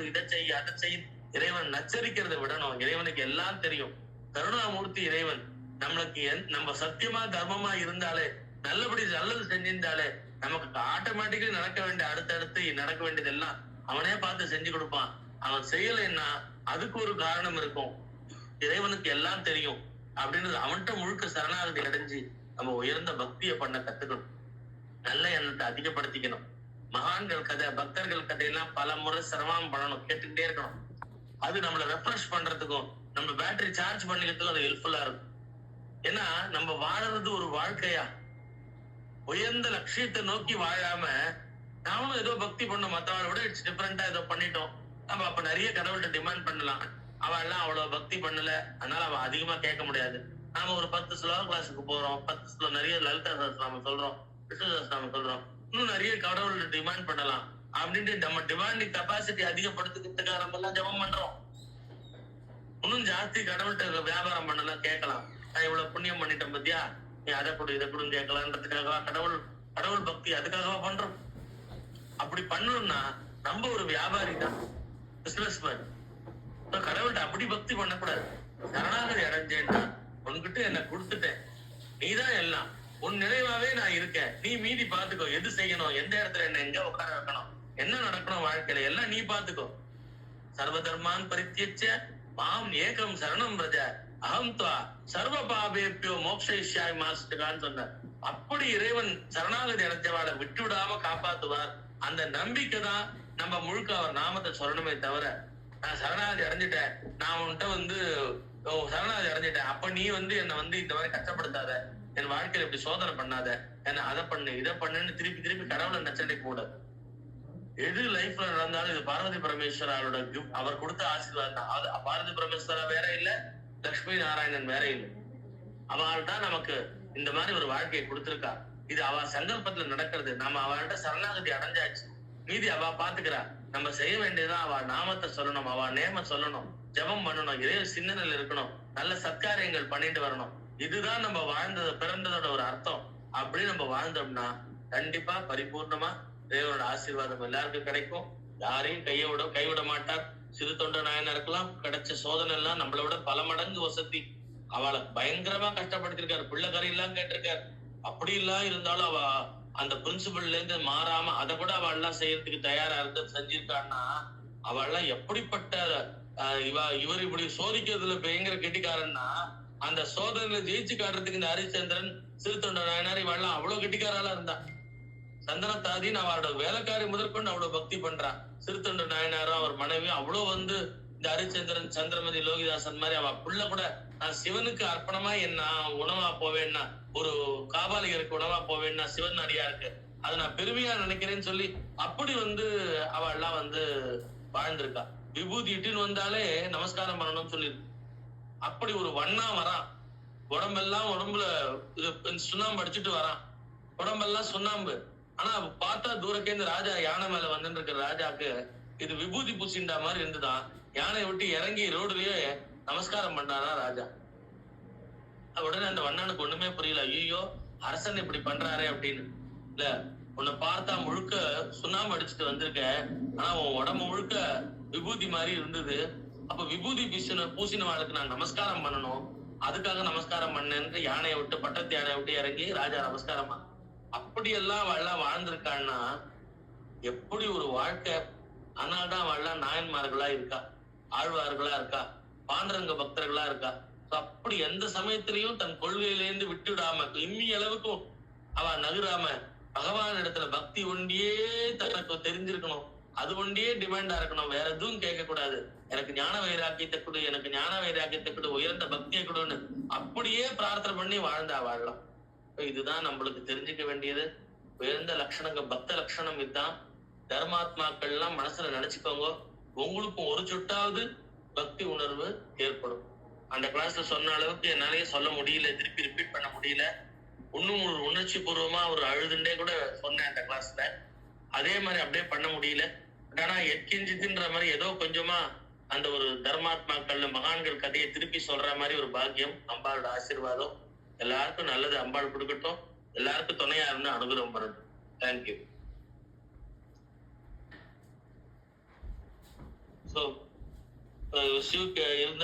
இதை செய்ய, அதை செய்ய, இறைவன் நச்சரிக்கிறத விடணும். இறைவனுக்கு எல்லாம் தெரியும். கருணாமூர்த்தி இறைவன். நம்மளுக்கு நம்ம சத்தியமா தர்மமா இருந்தாலே, நல்லபடி நல்லது செஞ்சிருந்தாலே, நமக்கு ஆட்டோமேட்டிக்கலி நடக்க வேண்டிய அடுத்தடுத்து நடக்க வேண்டியதெல்லாம் அவனே பார்த்து செஞ்சு கொடுப்பான். அவன் செய்யலைன்னா அதுக்கு ஒரு காரணம் இருக்கும். இறைவனுக்கு எல்லாம் தெரியும் அப்படின்றது அவன்கிட்ட முழுக்க சரணாகதி அடைஞ்சு நம்ம உயர்ந்த பக்தியை பண்ண கத்துக்கணும். நல்ல எண்ணத்தை அதிகப்படுத்திக்கணும். மகான்கள் கதை, பக்தர்கள் கதையெல்லாம் பல முறை சிரமம் பண்ணணும், கேட்டுக்கிட்டே இருக்கணும். அது நம்மளை ரெஃப்ரெஷ் பண்றதுக்கும் நம்ம பேட்டரி சார்ஜ் பண்ணிக்கிறதுக்கும் அது ஹெல்ப்ஃபுல்லா இருக்கும். ஏன்னா நம்ம வாழறது ஒரு வாழ்க்கையா, உயர்ந்த லட்சியத்தை நோக்கி வாழாம நாமளும் ஏதோ பக்தி பண்ணோம், மத்தவளை விட இட்ஸ் டிஃபரெண்டா ஏதோ பண்ணிட்டோம். நம்ம அப்ப நிறைய கடவுள்கிட்ட டிமாண்ட் பண்ணலாம். அவள் எல்லாம் அவ்வளவு பக்தி பண்ணல, அதனால அவ அதிகமா கேட்க முடியாது. நாம ஒரு 10 ஸ்லோக கிளாஸுக்கு போறோம், 10 ஸ்லோ நிறைய லலிதா சாஸ்திரம் சொல்றோம், விஷ்ணு சாஸ்திரம் சொல்றோம், இன்னும் நிறைய கடவுள்கிட்ட டிமாண்ட் பண்ணலாம் அப்படின்ட்டு நம்ம டிமாண்டிங் கெப்பாசிட்டி அதிகப்படுத்துக்கிறதுக்காக நம்ம எல்லாம் ஜபம் பண்றோம். இன்னும் ஜாஸ்தி கடவுள்கிட்ட வியாபாரம் பண்ணலாம், கேட்கலாம். நான் இவ்வளவு புண்ணியம் பண்ணிட்டேன் பத்தியா, நீ அதை கொடு இதை கொடுன்னு கேட்கலான்றதுக்காக கடவுள் பக்தி அதுக்காகவா பண்றோம்? அப்படி பண்ணணும்னா நம்ம ஒரு வியாபாரி தான், பிசினஸ்மேன். கடவுள்கிட்ட அப்படி பக்தி பண்ணக்கூடாது. சரணாகதி அடைஞ்சேன்னா உன்கிட்ட என்ன கொடுத்துட்டேன், நீதான் எல்லாம், உன் நினைவாவே நான் இருக்கேன், நீ மீதி பாத்துக்கோ, எது செய்யணும், எந்த இடத்துல என்ன எங்க உட்கார வைக்கணும், என்ன நடக்கணும் வாழ்க்கையில எல்லாம் நீ பாத்துக்கோ. சர்வ தர்மான் பரித்யஜ்ய மாம் ஏகம் சரணம் பிரஜ அகம் துவா சர்வ பாபேப்யோ மோக்ஷயிஷ்யாமி மாஸ்டர்கான்னு சொன்னார். அப்படி இறைவன் சரணாகதி அடைஞ்சவாளை விட்டு விடாம காப்பாத்துவார். அந்த நம்பிக்கை தான் நம்ம முழுக்க அவர் நாமத்தை சொல்லணுமே தவிர, நான் சரணாகதி அடைஞ்சிட்டேன், நான் உன்கிட்ட சரணாகதி அடைஞ்சிட்டேன், அப்ப நீ என்னை இந்த மாதிரி கஷ்டப்படுத்தாத, என் வாழ்க்கையில இப்படி சோதனை பண்ணாத, என்ன அதை பண்ணு இதை பண்ணுன்னு திருப்பி திருப்பி கடவுளை நச்சரிக்க கூடாது. எது லைஃப்ல நடந்தாலும் இது பார்வதி பரமேஸ்வரோட கிஃப்ட், அவர் கொடுத்த ஆசீர்வாதம் தான். அது பார்வதி பரமேஸ்வரா வேற இல்ல, லட்சுமி நாராயணன் வேற இல்லை. அவள் தான் நமக்கு இந்த மாதிரி ஒரு வாழ்க்கையை கொடுத்திருக்கா. இது அவ சங்கல்பத்துல நடக்கிறது. நம்ம அவள்கிட்ட சரணாகதி அடைஞ்சாச்சு, மீதி அவ பாத்துக்கிறா. நம்ம செய்ய வேண்டியதான் அவ நாமத்தை சொல்லணும், அவ நேம சொல்லணும், ஜபம் பண்ணணும், இறைவ சிந்தனையில் இருக்கணும், நல்ல சத்காரியங்கள் பண்ணிட்டு வரணும். இதுதான் நம்ம பிறந்ததோட ஒரு அர்த்தம். அப்படி நம்ம வாழ்ந்தோம்னா கண்டிப்பா பரிபூர்ணமா தேவனோட ஆசீர்வாதம் எல்லாருக்கும் கிடைக்கும். யாரையும் கைவிட மாட்டார். சிறு தொண்ட நாயனா இருக்கலாம், கிடைச்ச சோதனை எல்லாம் நம்மளை விட பல மடங்கு வசதி. அவளை பயங்கரமா கஷ்டப்படுத்திருக்காரு, பிள்ளை கறி எல்லாம் கேட்டிருக்காரு. அப்படி எல்லாம் இருந்தாலும் அவ அந்த பிரின்சிபல்ல இருந்து மாறாம அதை கூட அவள் எல்லாம் செய்யறதுக்கு தயாரா இருந்து செஞ்சிருக்கான்னா அவள் எல்லாம் எப்படிப்பட்ட இவர் இப்படி சோதிக்கிறதுல பயங்கர கெட்டிக்காரன்னா, அந்த சோதனையில ஜெயிச்சு காட்டுறதுக்கு இந்த ஹரிச்சந்திரன், சிறு தொண்ட நாயனார் இவெல்லாம் அவ்வளவு கெட்டிக்காரால இருந்தா. சந்தனத்தாதின்னு அவரோட வேலைக்காரி முதற்கொண்டு அவ்வளவு பக்தி பண்றான். சிறு தொண்ட நாயனாரும் அவர் மனைவியும் அவ்வளவு இந்த ஹரிச்சந்திரன், சந்திரமதி, லோகிதாசன் மாதிரி அவ புள்ள கூட நான் சிவனுக்கு அர்ப்பணமா என்ன உணவா போவேன்னா, ஒரு காபாலிகருக்கு உணவா போவேன்னா சிவன் அடியா இருக்கு, அதை நான் பெருமையா நினைக்கிறேன்னு சொல்லி அப்படி அவ எல்லாம் வாழ்ந்திருக்கா. விபூதி இட்டுன்னு வந்தாலே நமஸ்காரம் பண்ணணும்னு சொல்லிருக்கு. அப்படி ஒரு வண்ணா வரான், உடம்புல சுண்ணாம்பு அடிச்சுட்டு வரான், உடம்பெல்லாம் சுண்ணாம்பு. ஆனா பார்த்தா தூரக்கே இந்த ராஜா யானை மேல வந்துட்டு இருக்கிற ராஜாக்கு இது விபூதி பூசிண்டா மாதிரி இருந்துதான். யானையை விட்டு இறங்கி ரோடுலயே நமஸ்காரம் பண்றாரா ராஜா. உடனே அந்த வண்ணனுக்கு ஒண்ணுமே புரியல. ஐயோ, அரசன் இப்படி பண்றாரே அப்படின்னு. இல்ல, உன்னை பார்த்தா முழுக்க சுண்ணாம்பு அடிச்சுட்டு வந்திருக்க, ஆனா உன் உடம்பு முழுக்க விபூதி மாதிரி இருந்தது. அப்ப விபூதி பூசினவாளுக்கு நான் நமஸ்காரம் பண்ணணும், அதுக்காக நமஸ்காரம் பண்ணேன்னு யானையை விட்டு, பட்டத்து யானையை விட்டு இறங்கி ராஜா நமஸ்காரம் பண்ண. அப்படியெல்லாம் அவள்லாம் வாழ்ந்திருக்கான்னா எப்படி ஒரு வாழ்க்கை. ஆனால்தான் அவள்லாம் நாயன்மார்களா இருக்கா, ஆழ்வார்களா இருக்கா, பாண்டரங்க பக்தர்களா இருக்கா. அப்படி எந்த சமயத்திலையும் தன் கொள்கையிலேருந்து விட்டுவிடாம இம்மி அளவுக்கும் அவ நகராம பகவான் இடத்துல பக்தி ஒண்டியே தனக்கு தெரிஞ்சிருக்கணும், அது ஒண்டியே டிமாண்டா இருக்கணும், வேற எதுவும் கேட்க கூடாது. எனக்கு ஞான வைராக்கியத்தை கொடு, எனக்கு ஞான வைராக்கியத்தை கொடு, உயர்ந்த பக்தியை கொடுன்னு அப்படியே பிரார்த்தனை பண்ணி வாழ்ந்தா வாழலாம். இதுதான் நம்மளுக்கு தெரிஞ்சுக்க வேண்டியது உயர்ந்த லட்சணங்கள், பக்த லட்சணம். இதுதான் தர்மாத்மாக்கள் எல்லாம் மனசுல நினைச்சுக்கோங்க. உங்களுக்கும் ஒரு சொட்டாவது பக்தி உணர்வு ஏற்படும். அந்த கிளாஸ்ல சொன்ன அளவுக்கு என்னாலேயே சொல்ல முடியல, திருப்பி ரிப்பீட் பண்ண முடியல. இன்னும் ஒரு உணர்ச்சி பூர்வமா ஒரு அழுதுண்டே கூட சொன்னேன் அந்த கிளாஸ்ல. அதே மாதிரி அப்படியே பண்ண முடியல. ஆனா எட்கிஞ்சித்துன்ற மாதிரி ஏதோ கொஞ்சமா அந்த ஒரு தர்மாத்மாக்கள் மகான்கள் கதையை திருப்பி சொல்ற மாதிரி ஒரு பாக்கியம், அம்பாளோட ஆசீர்வாதம். எல்லாருக்கும் நல்லது அம்பாள் கொடுக்கட்டும், எல்லாருக்கும் துணையா இருந்து அனுகிரகம் பண்ணட்டும். தேங்க்யூ. ஸோ சிவக்கு இருக்க